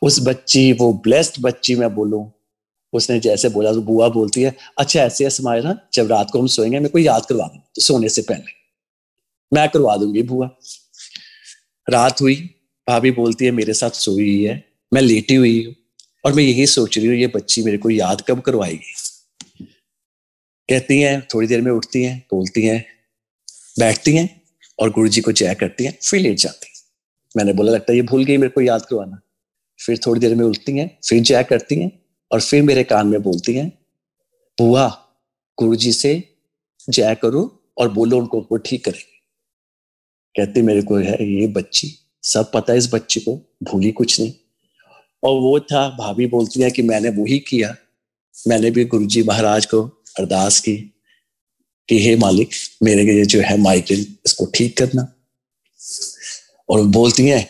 उस बच्ची, वो ब्लेस्ड बच्ची मैं बोलूं, उसने जैसे बोला तो बुआ बोलती है अच्छा ऐसे है समायरा, जब रात को हम सोएंगे मेरे को याद करवा दो तो सोने से पहले। मैं करवा दूंगी बुआ। रात हुई, भाभी बोलती है मेरे साथ सोई हुई है, मैं लेटी हुई हूँ और मैं यही सोच रही हूँ ये बच्ची मेरे को याद कब करवाएगी। कहती हैं थोड़ी देर में उठती हैं, बोलती हैं, बैठती हैं और गुरुजी को जय करती हैं, फिर लेट जाती हैं। मैंने बोला लगता है ये भूल गई मेरे को याद करवाना। फिर थोड़ी देर में उठती हैं, फिर जय करती हैं और फिर मेरे कान में बोलती हैं बुआ गुरुजी से जय करो और बोलो उनको ठीक करेंगे। कहती मेरे को है ये बच्ची सब पता है, इस बच्ची को भूली कुछ नहीं। और वो था, भाभी बोलती है कि मैंने वही किया, मैंने भी गुरुजी महाराज को अरदास की कि हे मालिक, मेरे ये जो है माइग्रेन, इसको ठीक करना। और बोलती हैं,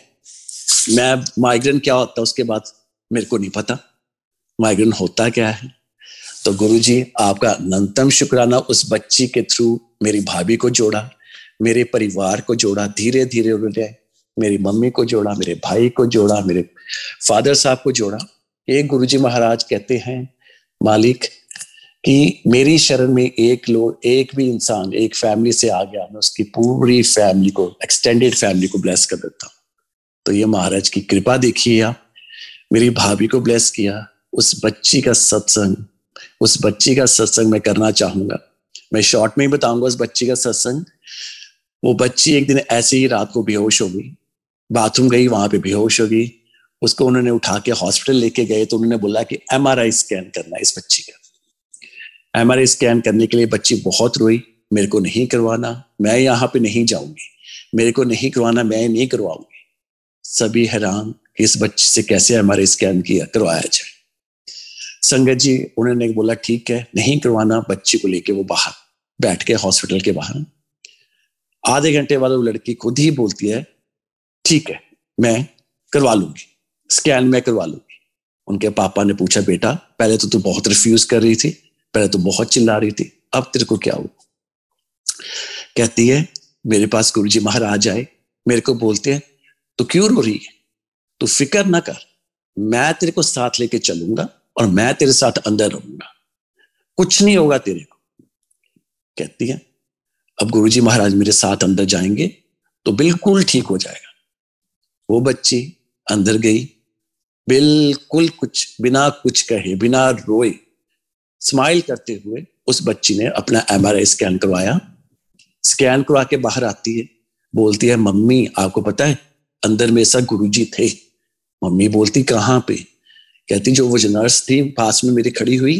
मैं माइग्रेन क्या होता है उसके बाद मेरे को नहीं पता माइग्रेन होता क्या है। तो गुरुजी आपका अनंतम शुक्राना, उस बच्ची के थ्रू मेरी भाभी को जोड़ा, मेरे परिवार को जोड़ा, धीरे धीरे उन्होंने मेरी मम्मी को जोड़ा, मेरे भाई को जोड़ा, मेरे फादर साहब को जोड़ा। एक गुरुजी महाराज कहते हैं मालिक कि मेरी शरण में एक भी इंसान एक फैमिली से आ गया, मैं उसकी पूरी फैमिली को, एक्सटेंडेड फैमिली को ब्लेस कर देता हूँ। तो ये महाराज की कृपा देखिए आप, मेरी भाभी को ब्लेस किया। उस बच्ची का सत्संग मैं करना चाहूंगा। मैं शॉर्ट में ही बताऊंगा उस बच्ची का सत्संग। वो बच्ची एक दिन ऐसे ही रात को बेहोश हो गई, बाथरूम गई, वहां पे बेहोश हो गई। उसको उन्होंने उठा के हॉस्पिटल लेके गए तो उन्होंने बोला कि MRI स्कैन करना है इस बच्ची का। MRI स्कैन करने के लिए बच्ची बहुत रोई, मेरे को नहीं करवाना, मैं यहाँ पे नहीं जाऊंगी, मेरे को नहीं करवाना, मैं नहीं करवाऊंगी। सभी हैरान कि इस बच्ची से कैसे MRI स्कैन करवाया जाए। संगत जी उन्होंने बोला ठीक है, नहीं करवाना। बच्ची को लेके वो बाहर बैठ के हॉस्पिटल के बाहर, आधे घंटे बाद वो लड़की खुद ही बोलती है ठीक है मैं करवा लूंगी, स्कैन में करवा लूंगी। उनके पापा ने पूछा बेटा पहले तो तू बहुत रिफ्यूज कर रही थी, पहले तो बहुत चिल्ला रही थी, अब तेरे को क्या हुआ? कहती है मेरे पास गुरुजी महाराज आए, मेरे को बोलते हैं तो क्यों रो रही है, तू फिक्र ना कर, मैं तेरे को साथ लेके चलूंगा और मैं तेरे साथ अंदर रहूंगा, कुछ नहीं होगा तेरे को। कहती है अब गुरुजी महाराज मेरे साथ अंदर जाएंगे तो बिल्कुल ठीक हो जाएगा। वो बच्ची अंदर गई, बिल्कुल बिना कुछ कहे, बिना रोए, स्माइल करते हुए उस बच्ची ने अपना MRI स्कैन करवाया। स्कैन करवा के बाहर आती है, बोलती है मम्मी आपको पता है अंदर मेरे साथ गुरुजी थे। मम्मी बोलती कहाँ पे? कहती जो नर्स थी पास में मेरी खड़ी हुई,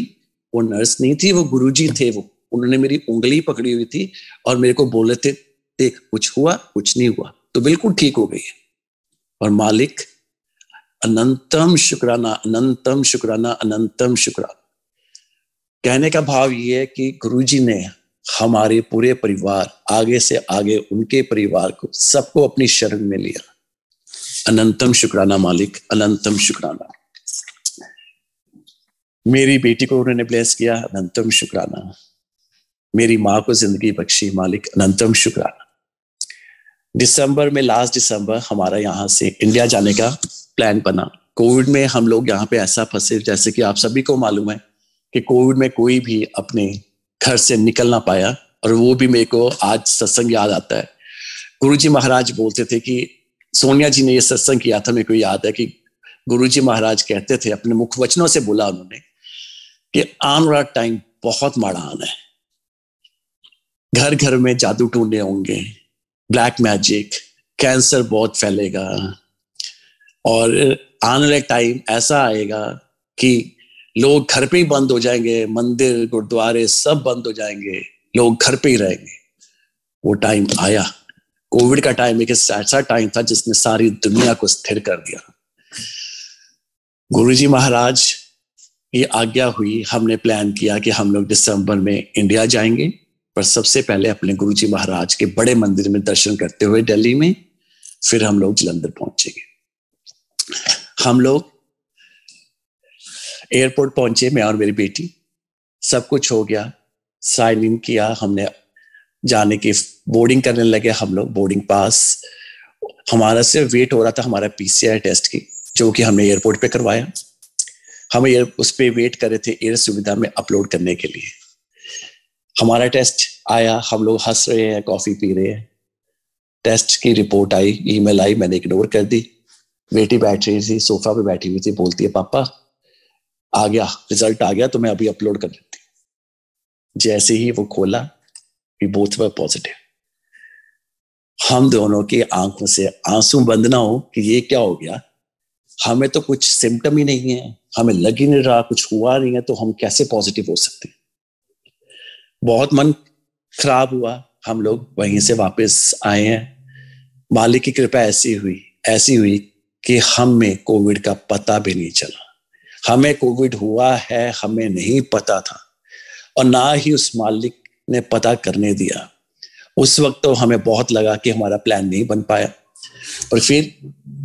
वो नर्स नहीं थी, वो गुरुजी थे। वो उन्होंने मेरी उंगली पकड़ी हुई थी और मेरे को बोले थे देख कुछ हुआ कुछ नहीं हुआ, तो बिल्कुल ठीक हो गई है। और मालिक अनंतम शुक्राना, अनंतम शुक्राना, अनंतम शुक्राना। कहने का भाव ये है कि गुरुजी ने हमारे पूरे परिवार, आगे से आगे उनके परिवार को, सबको अपनी शरण में लिया। अनंतम शुक्राना मालिक, अनंतम शुक्राना। मेरी बेटी को उन्होंने ब्लेस किया, अनंतम शुक्राना। मेरी माँ को जिंदगी बख्शी, मालिक अनंतम शुक्राना। दिसंबर में, लास्ट दिसंबर हमारा यहाँ से इंडिया जाने का प्लान बना। कोविड में हम लोग यहाँ पे ऐसा फंसे, जैसे कि आप सभी को मालूम है कि कोविड में कोई भी अपने घर से निकल ना पाया। और वो भी मेरे को आज सत्संग याद आता है। गुरुजी महाराज बोलते थे कि सोनिया जी ने ये सत्संग किया था, मेरे को याद है कि गुरुजी महाराज कहते थे, अपने मुख वचनों से बोला उन्होंने कि आने वाला टाइम बहुत माड़ा आना है, घर घर में जादू टूने होंगे, ब्लैक मैजिक, कैंसर बहुत फैलेगा, और आने वाला टाइम ऐसा आएगा कि लोग घर पे ही बंद हो जाएंगे, मंदिर गुरुद्वारे सब बंद हो जाएंगे, लोग घर पे ही रहेंगे। वो टाइम आया। कोविड का टाइम एक ऐसा टाइम था जिसने सारी दुनिया को स्थिर कर दिया। गुरुजी महाराज की आज्ञा हुई, हमने प्लान किया कि हम लोग दिसंबर में इंडिया जाएंगे, पर सबसे पहले अपने गुरुजी महाराज के बड़े मंदिर में दर्शन करते हुए दिल्ली में, फिर हम लोग जलंधर पहुंचेंगे। हम लोग एयरपोर्ट पहुंचे, मैं और मेरी बेटी, सब कुछ हो गया, साइन इन किया हमने, जाने की बोर्डिंग करने लगे हम लोग। बोर्डिंग पास हमारा सिर्फ वेट हो रहा था हमारा PCR टेस्ट की, जो कि हमने एयरपोर्ट पे करवाया। हम उस पे वेट कर रहे थे एयर सुविधा में अपलोड करने के लिए। हमारा टेस्ट आया, हम लोग हंस रहे हैं, कॉफी पी रहे हैं। टेस्ट की रिपोर्ट आई, ईमेल आई, मैंने इग्नोर कर दी। बेटी बैठ रही थी, सोफा पे बैठी हुई थी, बोलती है पापा आ गया, रिजल्ट आ गया, तो मैं अभी अपलोड कर देती हूँ। जैसे ही वो खोला, वी बोथ वर पॉजिटिव। हम दोनों की आंखों से आंसू बंद ना हो कि ये क्या हो गया, हमें तो कुछ सिम्टम ही नहीं है, हमें लग ही नहीं रहा, कुछ हुआ नहीं है, तो हम कैसे पॉजिटिव हो सकते हैं। बहुत मन खराब हुआ। हम लोग वहीं से वापस आए हैं। मालिक की कृपा ऐसी हुई कि हमें कोविड का पता भी नहीं चला। हमें कोविड हुआ है हमें नहीं पता था, और ना ही उस मालिक ने पता करने दिया। उस वक्त तो हमें बहुत लगा कि हमारा प्लान नहीं बन पाया, पर फिर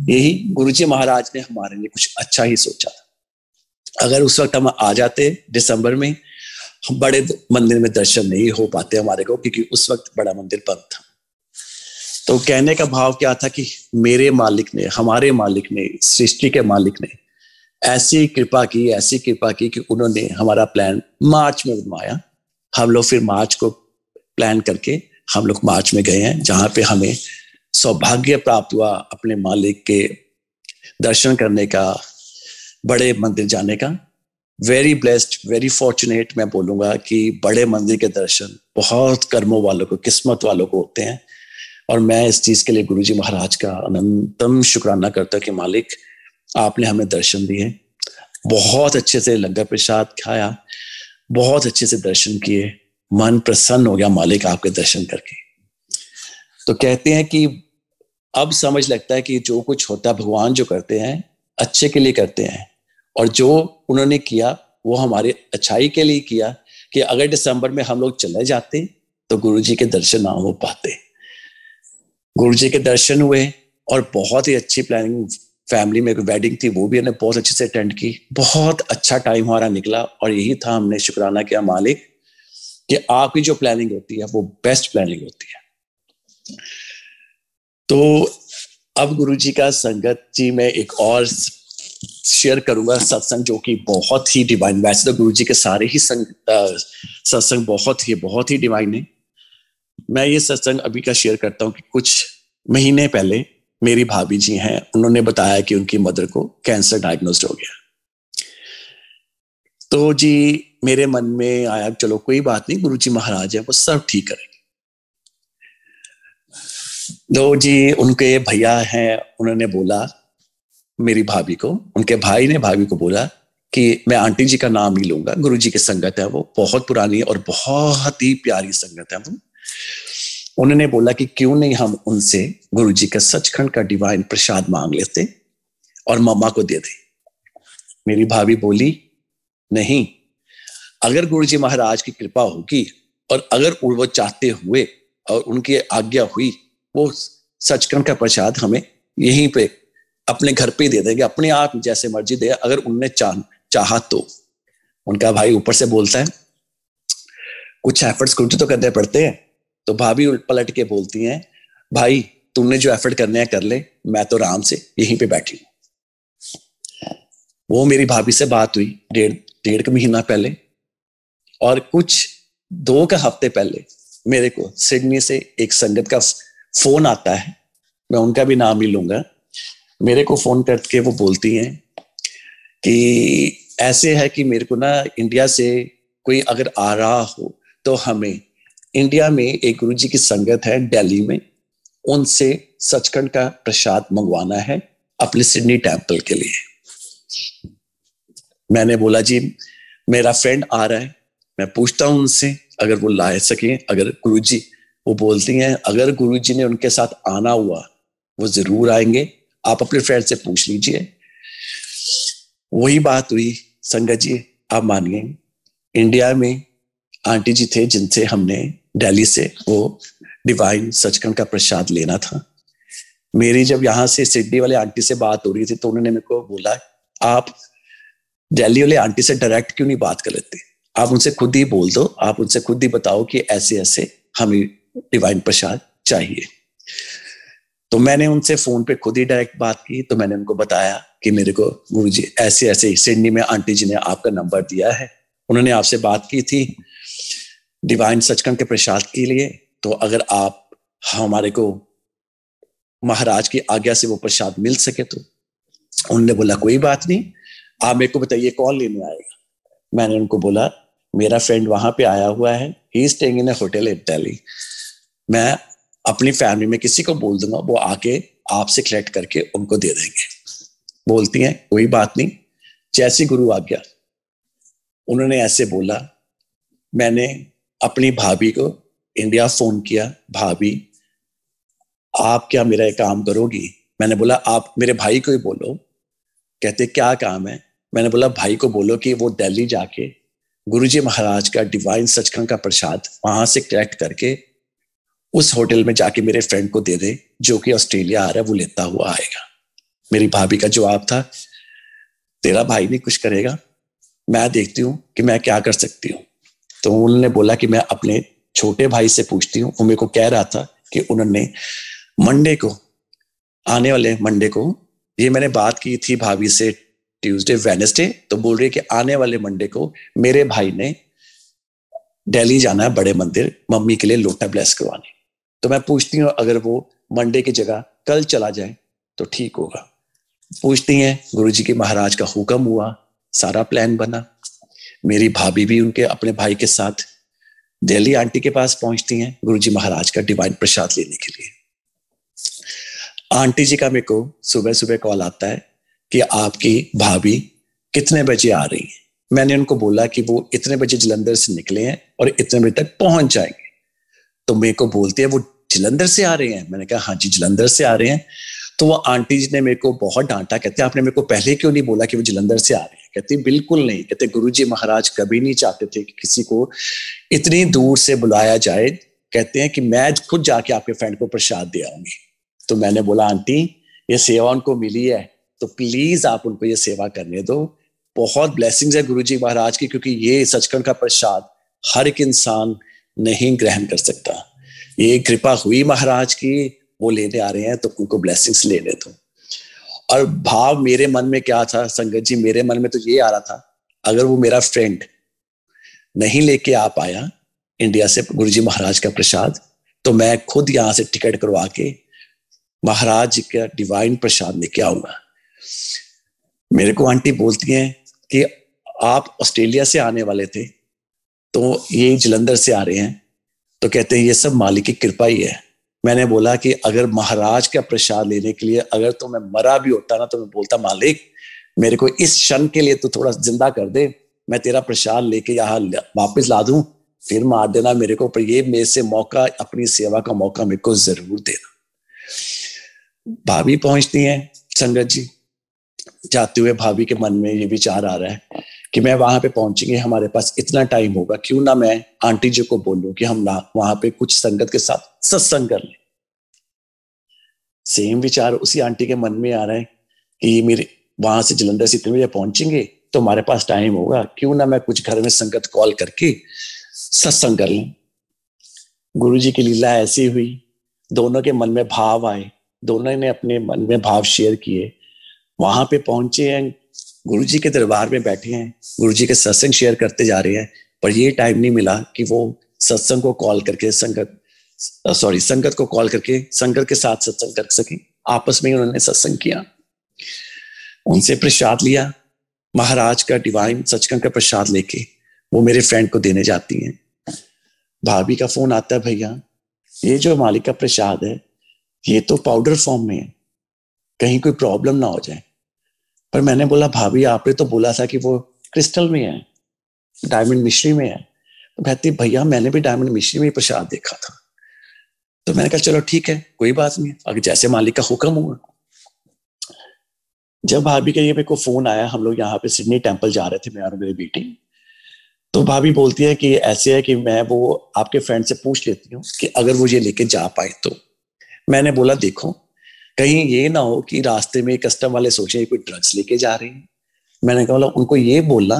यही गुरुजी महाराज ने हमारे लिए कुछ अच्छा ही सोचा था। अगर उस वक्त हम आ जाते दिसंबर में, बड़े मंदिर में दर्शन नहीं हो पाते हमारे को, क्योंकि उस वक्त बड़ा मंदिर बंद था। तो कहने का भाव क्या था कि मेरे मालिक ने, हमारे मालिक ने, सृष्टि के मालिक ने ऐसी कृपा की कि उन्होंने हमारा प्लान मार्च में बनवाया। हम लोग फिर मार्च को प्लान करके हम लोग मार्च में गए हैं, जहां पे हमें सौभाग्य प्राप्त हुआ अपने मालिक के दर्शन करने का, बड़े मंदिर जाने का। वेरी ब्लेस्ड, वेरी फॉर्चुनेट मैं बोलूंगा कि बड़े मंदिर के दर्शन बहुत कर्मों वालों को, किस्मत वालों को होते हैं। और मैं इस चीज के लिए गुरुजी महाराज का अनंतम शुक्राना करता हूं कि मालिक आपने हमें दर्शन दिए। बहुत अच्छे से लंगर प्रसाद खाया, बहुत अच्छे से दर्शन किए, मन प्रसन्न हो गया मालिक आपके दर्शन करके। तो कहते हैं कि अब समझ लगता है कि जो कुछ होता है भगवान जो करते हैं अच्छे के लिए करते हैं, और जो उन्होंने किया वो हमारे अच्छाई के लिए किया, कि अगर दिसंबर में हम लोग चले जाते तो गुरुजी के दर्शन ना हो पाते। गुरुजी के दर्शन हुए और बहुत ही अच्छी प्लानिंग, फैमिली में वेडिंग थी वो भी हमने बहुत अच्छे से अटेंड की। बहुत अच्छा टाइम हमारा निकला, और यही था हमने शुक्राना किया मालिक कि आपकी जो प्लानिंग होती है वो बेस्ट प्लानिंग होती है। तो अब गुरुजी का संगत जी में एक और शेयर करूंगा सत्संग, जो कि बहुत ही डिवाइन। वैसे तो गुरुजी के सारे ही सत्संग बहुत ही डिवाइन है। मैं ये सत्संग अभी का शेयर करता हूँ कि कुछ महीने पहले मेरी भाभी जी हैं, उन्होंने बताया कि उनकी मदर को कैंसर डायग्नोस्ड हो गया। तो जी मेरे मन में आया चलो कोई बात नहीं, गुरुजी महाराज है वो सब ठीक करेंगे। तो जी उनके भैया हैं, उन्होंने बोला मेरी भाभी को, उनके भाई ने भाभी को बोला कि मैं आंटी जी का नाम ही लूंगा, गुरुजी की संगत है वो बहुत पुरानी और बहुत ही प्यारी संगत है वो। उन्होंने बोला कि क्यों नहीं हम उनसे गुरुजी का सचखंड का डिवाइन प्रसाद मांग लेते और मम्मा को दे दे। मेरी भाभी बोली नहीं, अगर गुरुजी महाराज की कृपा होगी और अगर वो चाहते हुए और उनकी आज्ञा हुई, वो सचखंड का प्रसाद हमें यहीं पे अपने घर पे दे देंगे, अपने आप जैसे मर्जी दे, अगर उनने चाहा तो। उनका भाई ऊपर से बोलता है कुछ एफर्ट्स कुछ तो करने पड़ते हैं। तो भाभी पलट के बोलती हैं भाई तुमने जो एफर्ट करने हैं कर ले, मैं तो आराम से यहीं पे बैठी हूं। वो मेरी भाभी से बात हुई डेढ़ महीना पहले, और कुछ 2 हफ्ते पहले मेरे को सिडनी से एक संगत का फोन आता है, मैं उनका भी नाम ही लूंगा। मेरे को फोन करके वो बोलती हैं कि ऐसे है कि मेरे को ना इंडिया से कोई अगर आ रहा हो तो हमें इंडिया में एक गुरुजी की संगत है दिल्ली में, उनसे सचखंड का प्रसाद मंगवाना है अपने सिडनी टेम्पल के लिए। मैंने बोला जी मेरा फ्रेंड आ रहा है, मैं पूछता हूं उनसे अगर वो ला सके। अगर गुरुजी, वो बोलती हैं अगर गुरुजी ने उनके साथ आना हुआ वो जरूर आएंगे, आप अपने फ्रेंड से पूछ लीजिए। वही बात हुई संगत जी, आप मानिए इंडिया में आंटी जी थे जिनसे हमने दिल्ली से वो डिवाइन सचखंड का प्रसाद लेना था। मेरी जब यहाँ से सिडनी वाले आंटी से बात हो रही थी तो उन्होंने मेरे को बोला आप दिल्ली वाले आंटी से डायरेक्ट क्यों नहीं बात कर लेते, आप उनसे खुद ही बोल दो, आप उनसे खुद ही बताओ कि ऐसे ऐसे हमें डिवाइन प्रसाद चाहिए। तो मैंने उनसे फोन पे खुद ही डायरेक्ट बात की। तो मैंने उनको बताया कि मेरे को गुरुजी ऐसे ऐसे सिडनी में आंटी जी ने आपका नंबर दिया है, उन्होंने आपसे बात की थी डिवाइन सचखंड के प्रसाद के लिए, तो अगर आप हमारे को महाराज की आज्ञा से वो प्रसाद मिल सके तो। उन्होंने बोला कोई बात नहीं, आप मेरे को बताइए कौन लेने आएगा। मैंने उनको बोला मेरा फ्रेंड वहां पे आया हुआ है, he is staying in a hotel in Delhi, मैं अपनी फैमिली में किसी को बोल दूंगा, वो आके आपसे कलेक्ट करके उनको दे देंगे। बोलती हैं कोई बात नहीं, जैसी गुरु आज्ञा। उन्होंने ऐसे बोला। मैंने अपनी भाभी को इंडिया फोन किया, भाभी आप क्या मेरा एक काम करोगी। मैंने बोला आप मेरे भाई को ही बोलो। कहते क्या काम है। मैंने बोला भाई को बोलो कि वो दिल्ली जाके गुरुजी महाराज का डिवाइन सचखंड का प्रसाद वहां से कलेक्ट करके उस होटल में जाके मेरे फ्रेंड को दे दे, जो कि ऑस्ट्रेलिया आ रहा है, वो लेता हुआ आएगा। मेरी भाभी का जवाब था, तेरा भाई नहीं कुछ करेगा, मैं देखती हूँ कि मैं क्या कर सकती हूँ। तो उन्होंने बोला कि मैं अपने छोटे भाई से पूछती हूँ। वो मेरे को कह रहा था कि उन्होंने मंडे को, आने वाले मंडे को, ये मैंने बात की थी भाभी से ट्यूसडे वेडनेसडे, तो बोल रही है कि आने वाले मंडे को मेरे भाई ने दिल्ली जाना है बड़े मंदिर मम्मी के लिए लोटा ब्लेस करवाने। तो मैं पूछती हूँ अगर वो मंडे की जगह कल चला जाए तो ठीक होगा। पूछती हैं, गुरुजी के महाराज का हुक्म हुआ, सारा प्लान बना। मेरी भाभी भी उनके अपने भाई के साथ दिल्ली आंटी के पास पहुंचती हैं गुरुजी महाराज का डिवाइन प्रसाद लेने के लिए। आंटी जी का मेरे को सुबह सुबह कॉल आता है कि आपकी भाभी कितने बजे आ रही है। मैंने उनको बोला कि वो इतने बजे जलंधर से निकले हैं और इतने बजे तक पहुंच जाएंगे। तो मेरे को बोलते हैं, वो जलंधर से आ रहे हैं? मैंने कहा हाँ जी जलंधर से आ रहे हैं। तो वो आंटी जी ने मेरे को बहुत डांटा, कहते हैं आपने मेरे को पहले क्यों नहीं बोला कि वो जलंधर से आ रहे हैं? कहती बिल्कुल नहीं, कहते गुरुजी महाराज कभी नहीं चाहते थे कि किसी को इतनी दूर से बुलाया जाए, कहते हैं कि मैं खुद जाके आपके फ्रेंड को प्रसाद दे आऊंगी। तो मैंने बोला आंटी ये सेवा उनको मिली है तो प्लीज आप उनको ये सेवा करने दो। बहुत ब्लेसिंग्स है गुरुजी महाराज की, क्योंकि ये सचखंड का प्रसाद हर एक इंसान नहीं ग्रहण कर सकता। ये कृपा हुई महाराज की, वो लेने आ रहे हैं तो उनको ब्लेसिंग्स लेने दो। और भाव मेरे मन में क्या था संगत जी, मेरे मन में तो ये आ रहा था, अगर वो मेरा फ्रेंड नहीं लेके आ पाया इंडिया से गुरुजी महाराज का प्रसाद, तो मैं खुद यहां से टिकट करवा के महाराज जी का डिवाइन प्रसाद लेके आऊंगा। मेरे को आंटी बोलती हैं कि आप ऑस्ट्रेलिया से आने वाले थे तो ये जलंधर से आ रहे हैं, तो कहते हैं ये सब मालिक की कृपा ही है। मैंने बोला कि अगर महाराज का प्रसाद लेने के लिए अगर तो मैं मरा भी होता ना, तो मैं बोलता मालिक मेरे को इस क्षण के लिए तो थोड़ा जिंदा कर दे, मैं तेरा प्रसाद लेके यहाँ वापस ला दूं, फिर मार देना मेरे को, पर ये मेरे से मौका, अपनी सेवा का मौका मेरे को जरूर देना। भाभी पहुंचती है संगत जी। जाते हुए भाभी के मन में ये विचार आ रहा है कि मैं वहां पे पहुंचेंगे, हमारे पास इतना टाइम होगा, क्यों ना मैं आंटी जी को बोलूं कि हम वहां पे कुछ संगत के साथ सत्संग कर लें। सेम विचार उसी आंटी के मन में आ रहा है कि मेरे वहां से जलंधर से इतने बजे पहुंचेंगे तो हमारे पास टाइम होगा, क्यों ना मैं कुछ घर में संगत कॉल करके सत्संग कर लें। गुरु जी की लीला ऐसी हुई, दोनों के मन में भाव आए, दोनों ने अपने मन में भाव शेयर किए। वहां पे पहुंचे हैं, गुरु जी के दरबार में बैठे हैं, गुरु जी के सत्संग शेयर करते जा रहे हैं, पर ये टाइम नहीं मिला कि वो सत्संग को कॉल करके संगत को कॉल करके संगत के साथ सत्संग कर सके। आपस में उन्होंने सत्संग किया, उनसे प्रसाद लिया, महाराज का डिवाइन सचखंड का प्रसाद लेके वो मेरे फ्रेंड को देने जाती हैं। भाभी का फोन आता है, भैया ये जो मालिक का प्रसाद है ये तो पाउडर फॉर्म में है, कहीं कोई प्रॉब्लम ना हो जाए। पर मैंने बोला भाभी आपने तो बोला था कि वो क्रिस्टल में है, डायमंड मिश्री में है। तो कहती भैया मैंने भी डायमंड मिश्री में ही प्रसाद देखा था। तो मैंने कहा चलो ठीक है कोई बात नहीं, अगर जैसे मालिक का हुक्म हुआ। जब भाभी का ये मेरे को फोन आया, हम लोग यहाँ पे सिडनी टेम्पल जा रहे थे मैं और मेरी बेटी, तो भाभी बोलती है कि ऐसे है कि मैं वो आपके फ्रेंड से पूछ लेती हूँ कि अगर वो ये लेके जा पाए तो। मैंने बोला देखो कहीं ये ना हो कि रास्ते में कस्टम वाले सोचे कोई ड्रग्स लेके जा रहे हैं। मैंने कहा उनको ये बोलना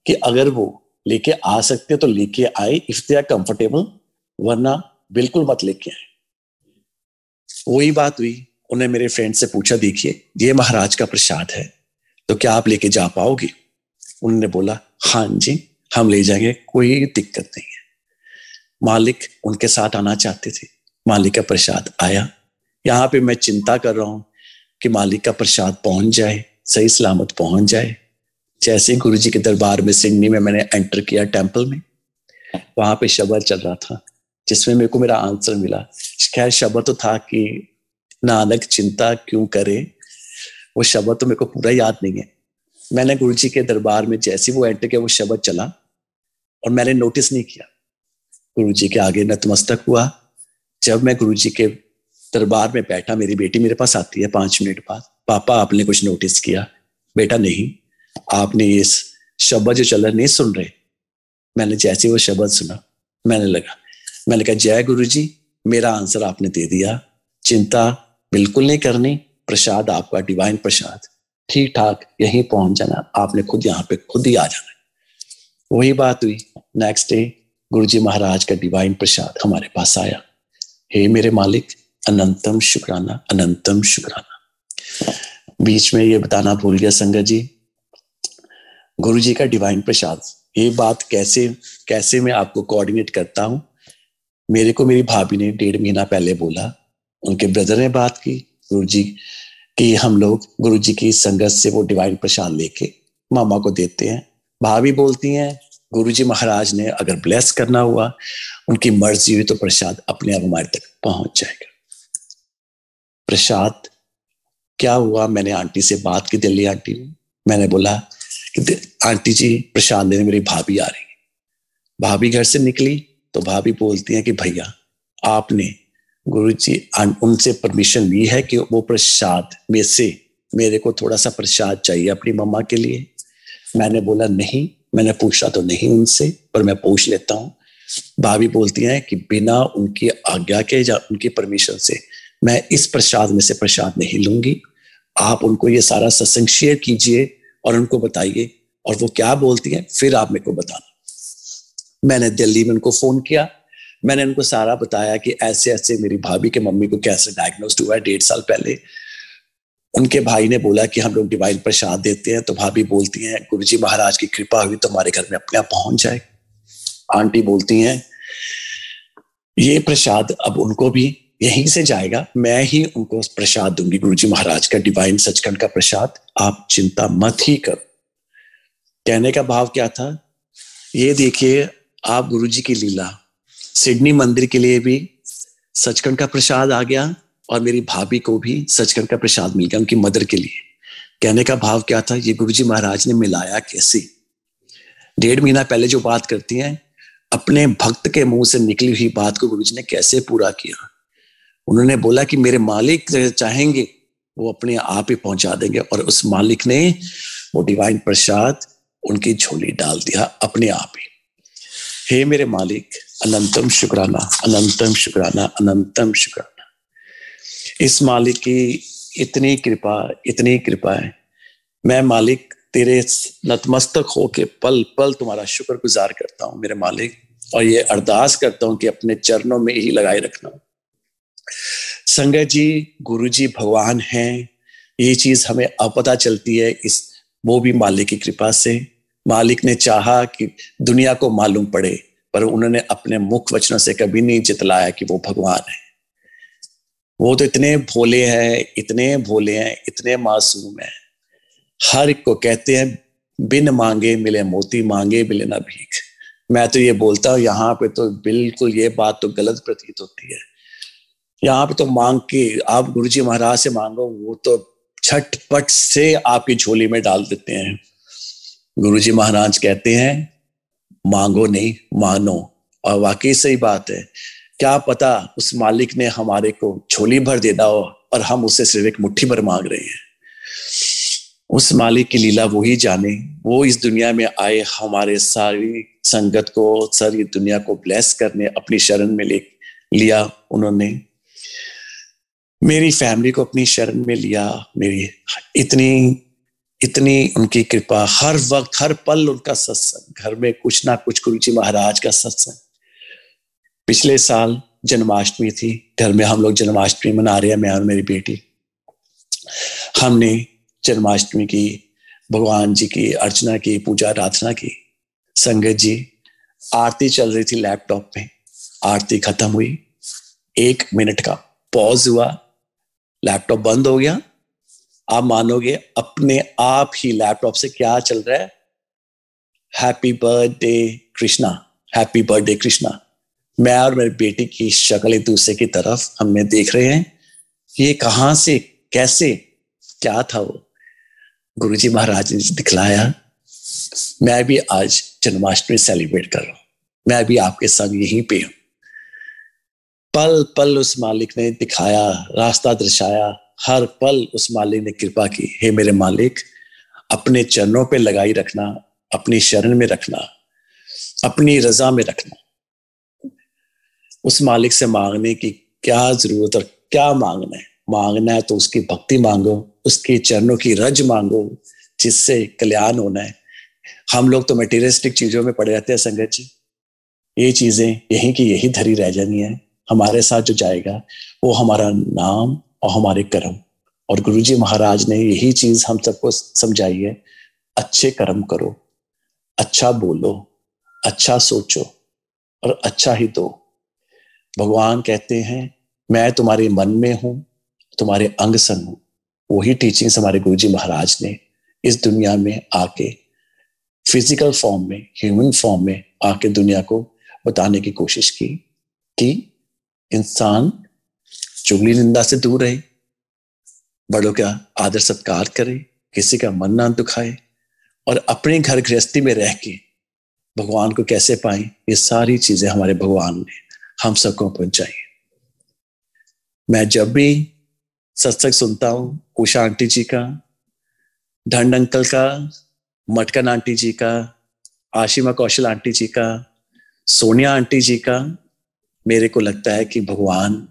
कि अगर वो लेके आ सकते तो लेके आए इफ दे आर कंफर्टेबल, वरना बिल्कुल मत लेके आए। वही बात हुई, उन्हें मेरे फ्रेंड से पूछा देखिए ये महाराज का प्रसाद है तो क्या आप लेके जा पाओगे? उन्होंने बोला हाँ जी हम ले जाएंगे, कोई दिक्कत नहीं है। मालिक उनके साथ आना चाहते थे, मालिक का प्रसाद आया। यहाँ पे मैं चिंता कर रहा हूं कि मालिक का प्रसाद पहुंच जाए, सही सलामत पहुंच जाए। जैसे गुरु जी के दरबार में सिडनी में मैंने एंटर किया टेम्पल में, वहां पे शब्द चल रहा था जिसमें मेरे को मेरा आंसर मिला। खैर शब्द तो था कि नानक चिंता क्यों करे, वो शब्द तो मेरे को पूरा याद नहीं है। मैंने गुरु जी के दरबार में जैसे वो एंटर किया वो शब्द चला और मैंने नोटिस नहीं किया, गुरु जी के आगे नतमस्तक हुआ। जब मैं गुरु जी के दरबार में बैठा, मेरी बेटी मेरे पास आती है 5 मिनट बाद, पापा आपने कुछ नोटिस किया? बेटा नहीं, आपने इस शब्द जो चल रहा नहीं सुन रहे? मैंने जैसे वो शब्द सुना, मैंने कहा जय गुरु जी, मेरा आंसर आपने दे दिया, चिंता बिल्कुल नहीं करनी, प्रसाद आपका डिवाइन प्रसाद ठीक ठाक यहीं पहुंच जाना, आपने खुद यहाँ पे खुद ही आ जाना। वही बात हुई। नेक्स्ट डे गुरुजी महाराज का डिवाइन प्रसाद हमारे पास आया। हे मेरे मालिक, अनंतम शुक्राना, अनंतम शुक्राना। बीच में ये बताना भूल गया संगत जी, गुरुजी का डिवाइन प्रसाद, ये बात कैसे मैं आपको कोऑर्डिनेट करता हूँ। मेरे को मेरी भाभी ने 1.5 महीना पहले बोला, उनके ब्रदर ने बात की गुरुजी कि हम लोग गुरुजी की संगत से वो डिवाइन प्रसाद लेके मामा को देते हैं। भाभी बोलती हैं गुरुजी महाराज ने अगर ब्लेस करना हुआ, उनकी मर्जी हुई तो प्रसाद अपने आप हमारे तक पहुंच जाएगा। प्रसाद क्या हुआ, मैंने आंटी से बात की, दिल्ली आंटी ने, मैंने बोला कि आंटी जी प्रसाद लेने मेरी भाभी आ रही है। भाभी घर से निकली तो भाभी बोलती है कि भैया आपने गुरुजी उनसे परमिशन ली है कि वो प्रसाद में से मेरे को थोड़ा सा प्रसाद चाहिए अपनी मम्मा के लिए। मैंने बोला नहीं, मैंने पूछा तो नहीं उनसे, पर मैं पूछ लेता हूँ। भाभी बोलती हैं कि बिना उनकी आज्ञा के या उनकी परमिशन से मैं इस प्रसाद में से प्रसाद नहीं लूंगी। आप उनको ये सारा सत्संग शेयर कीजिए और उनको बताइए, और वो क्या बोलती हैं फिर आप मेरे को बताना। मैंने दिल्ली में उनको फोन किया, मैंने उनको सारा बताया कि ऐसे ऐसे मेरी भाभी के मम्मी को कैसे डायग्नोस्ड हुआ है 1.5 साल पहले। उनके भाई ने बोला कि हम लोग डिवाइन प्रसाद देते हैं, तो भाभी बोलती हैं गुरुजी महाराज की कृपा हुई तो हमारे घर में अपने आप पहुंच जाए। आंटी बोलती हैं ये प्रसाद अब उनको भी यहीं से जाएगा, मैं ही उनको प्रसाद दूंगी, गुरुजी महाराज का डिवाइन सचखंड का प्रसाद, आप चिंता मत ही करो। कहने का भाव क्या था, ये देखिए आप गुरुजी की लीला, सिडनी मंदिर के लिए भी सचखंड का प्रसाद आ गया और मेरी भाभी को भी सचखंड का प्रसाद मिल गया उनकी मदर के लिए। कहने का भाव क्या था, ये गुरुजी महाराज ने मिलाया कैसे। 1.5 महीना पहले जो बात करती हैं, अपने भक्त के मुंह से निकली हुई बात को गुरुजी ने कैसे पूरा किया। उन्होंने बोला कि मेरे मालिक चाहेंगे वो अपने आप ही पहुंचा देंगे, और उस मालिक ने वो डिवाइन प्रसाद उनकी झोली डाल दिया अपने आप ही। हे मेरे मालिक, अनंतम शुक्राना, अनंतम शुक्राना, अनंतम शुक्राना। इस मालिक की इतनी कृपा है। मैं मालिक तेरे नतमस्तक होके पल पल तुम्हारा शुक्रगुजार करता हूं मेरे मालिक, और ये अरदास करता हूं कि अपने चरणों में ही लगाए रखना। संगत जी, गुरु जी भगवान हैं, ये चीज हमें अब पता चलती है, इस वो भी मालिक की कृपा से। मालिक ने चाहा कि दुनिया को मालूम पड़े, पर उन्होंने अपने मुख वचनों से कभी नहीं जितलाया कि वो भगवान है। वो तो इतने भोले हैं, इतने मासूम हैं। हर एक को कहते हैं बिन मांगे मिले मोती, मांगे मिले ना भीख। मैं तो ये बोलता हूँ यहाँ पे तो बिल्कुल ये बात तो गलत प्रतीत होती है। यहाँ पे तो मांग के आप गुरुजी महाराज से मांगो, वो तो झटपट से आपकी झोली में डाल देते हैं। गुरुजी महाराज कहते हैं मांगो नहीं मानो, और वाकई सही बात है। क्या पता उस मालिक ने हमारे को झोली भर देना हो और हम उससे सिर्फ एक मुट्ठी भर मांग रहे हैं। उस मालिक की लीला वो ही जाने। वो इस दुनिया में आए हमारे सारी संगत को, सारी दुनिया को ब्लेस करने, अपनी शरण में लिया उन्होंने। मेरी फैमिली को अपनी शरण में लिया। मेरी इतनी उनकी कृपा, हर वक्त हर पल उनका सत्संग, घर में कुछ ना कुछ गुरुजी महाराज का सत्संग। पिछले साल जन्माष्टमी थी, घर में हम लोग जन्माष्टमी मना रहे हैं, मैं और मेरी बेटी। हमने जन्माष्टमी की, भगवान जी की अर्चना की, पूजा आराधना की। संगत जी, आरती चल रही थी लैपटॉप में, आरती खत्म हुई, 1 मिनट का पॉज हुआ, लैपटॉप बंद हो गया। आप मानोगे अपने आप ही लैपटॉप से क्या चल रहा है, happy birthday Krishna, happy birthday Krishna. मैं और मेरी बेटी की शक्ल एक दूसरे की तरफ हमने देख रहे हैं, ये कहां से कैसे क्या था। वो गुरुजी महाराज ने दिखलाया। मैं भी आज जन्माष्टमी सेलिब्रेट कर रहा हूं, मैं भी आपके संग यहीं पे हूं। पल पल उस मालिक ने दिखाया, रास्ता दर्शाया, हर पल उस मालिक ने कृपा की। हे मेरे मालिक, अपने चरणों पे लगाई रखना, अपनी शरण में रखना। अपनी रजा में रखना। उस मालिक से मांगने की क्या जरूरत और क्या मांगना है? मांगना है तो उसकी भक्ति मांगो, उसके चरणों की रज मांगो, जिससे कल्याण होना है। हम लोग तो मटेरियलिस्टिक चीजों में पड़े रहते हैं संगत जी। ये चीजें यहीं की यही धरी रह जानी है। हमारे साथ जो जाएगा वो हमारा नाम और हमारे कर्म। और गुरुजी महाराज ने यही चीज हम सबको समझाई है, अच्छे कर्म करो, अच्छा बोलो, अच्छा सोचो और अच्छा ही दो। भगवान कहते हैं मैं तुम्हारे मन में हूं, तुम्हारे अंग संग हूं। वही टीचिंग्स हमारे गुरुजी महाराज ने इस दुनिया में आके फिजिकल फॉर्म में, ह्यूमन फॉर्म में आके दुनिया को बताने की कोशिश की कि इंसान चुगली निंदा से दूर रहे, बड़ों का आदर सत्कार करे, किसी का मन ना दुखाए और अपने घर गृहस्थी में रह के भगवान को कैसे पाएं। ये सारी चीजें हमारे भगवान ने हम सबको पहुंचाई। मैं जब भी सत्संग सुनता हूं, उषा आंटी जी का, ढंड अंकल का, मटकन आंटी जी का, आशिमा कौशल आंटी जी का, सोनिया आंटी जी का, मेरे को लगता है कि भगवान,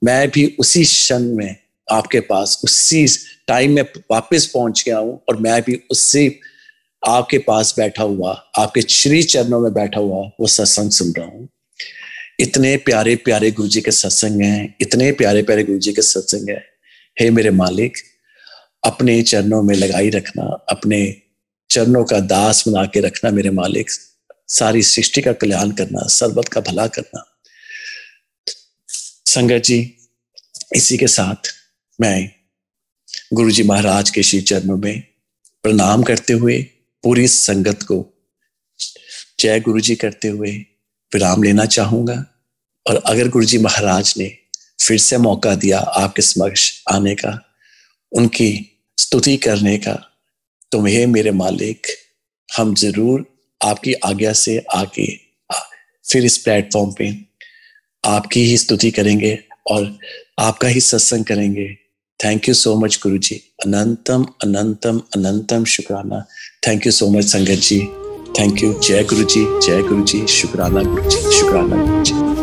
मैं भी उसी क्षण में आपके पास उसी टाइम में वापस पहुंच गया हूं और मैं भी उसी आपके पास बैठा हुआ, आपके श्री चरणों में बैठा हुआ वो सत्संग सुन रहा हूं। इतने प्यारे प्यारे गुरु जी के सत्संग हैं, इतने प्यारे प्यारे गुरु जी के सत्संग हैं। हे मेरे मालिक, अपने चरणों में लगाई रखना, अपने चरणों का दास बना के रखना मेरे मालिक। सारी सृष्टि का कल्याण करना, सर्वत का भला करना। संगत जी, इसी के साथ मैं गुरु जी महाराज के श्री चरणों में प्रणाम करते हुए पूरी संगत को जय गुरु जी करते हुए विराम लेना चाहूंगा। और अगर गुरु जी महाराज ने फिर से मौका दिया आपके समक्ष आने का, उनकी स्तुति करने का, तो हे मेरे मालिक, हम जरूर आपकी आज्ञा से आके फिर इस प्लेटफॉर्म पे आपकी ही स्तुति करेंगे और आपका ही सत्संग करेंगे। थैंक यू सो मच गुरु जी। अनंतम अनंतम अनंतम शुक्राना। थैंक यू सो मच संगत जी। Thank you. जय गुरु जी, जय गुरु जी। शुक्राना गुरु जी, शुक्राना गुरु जी।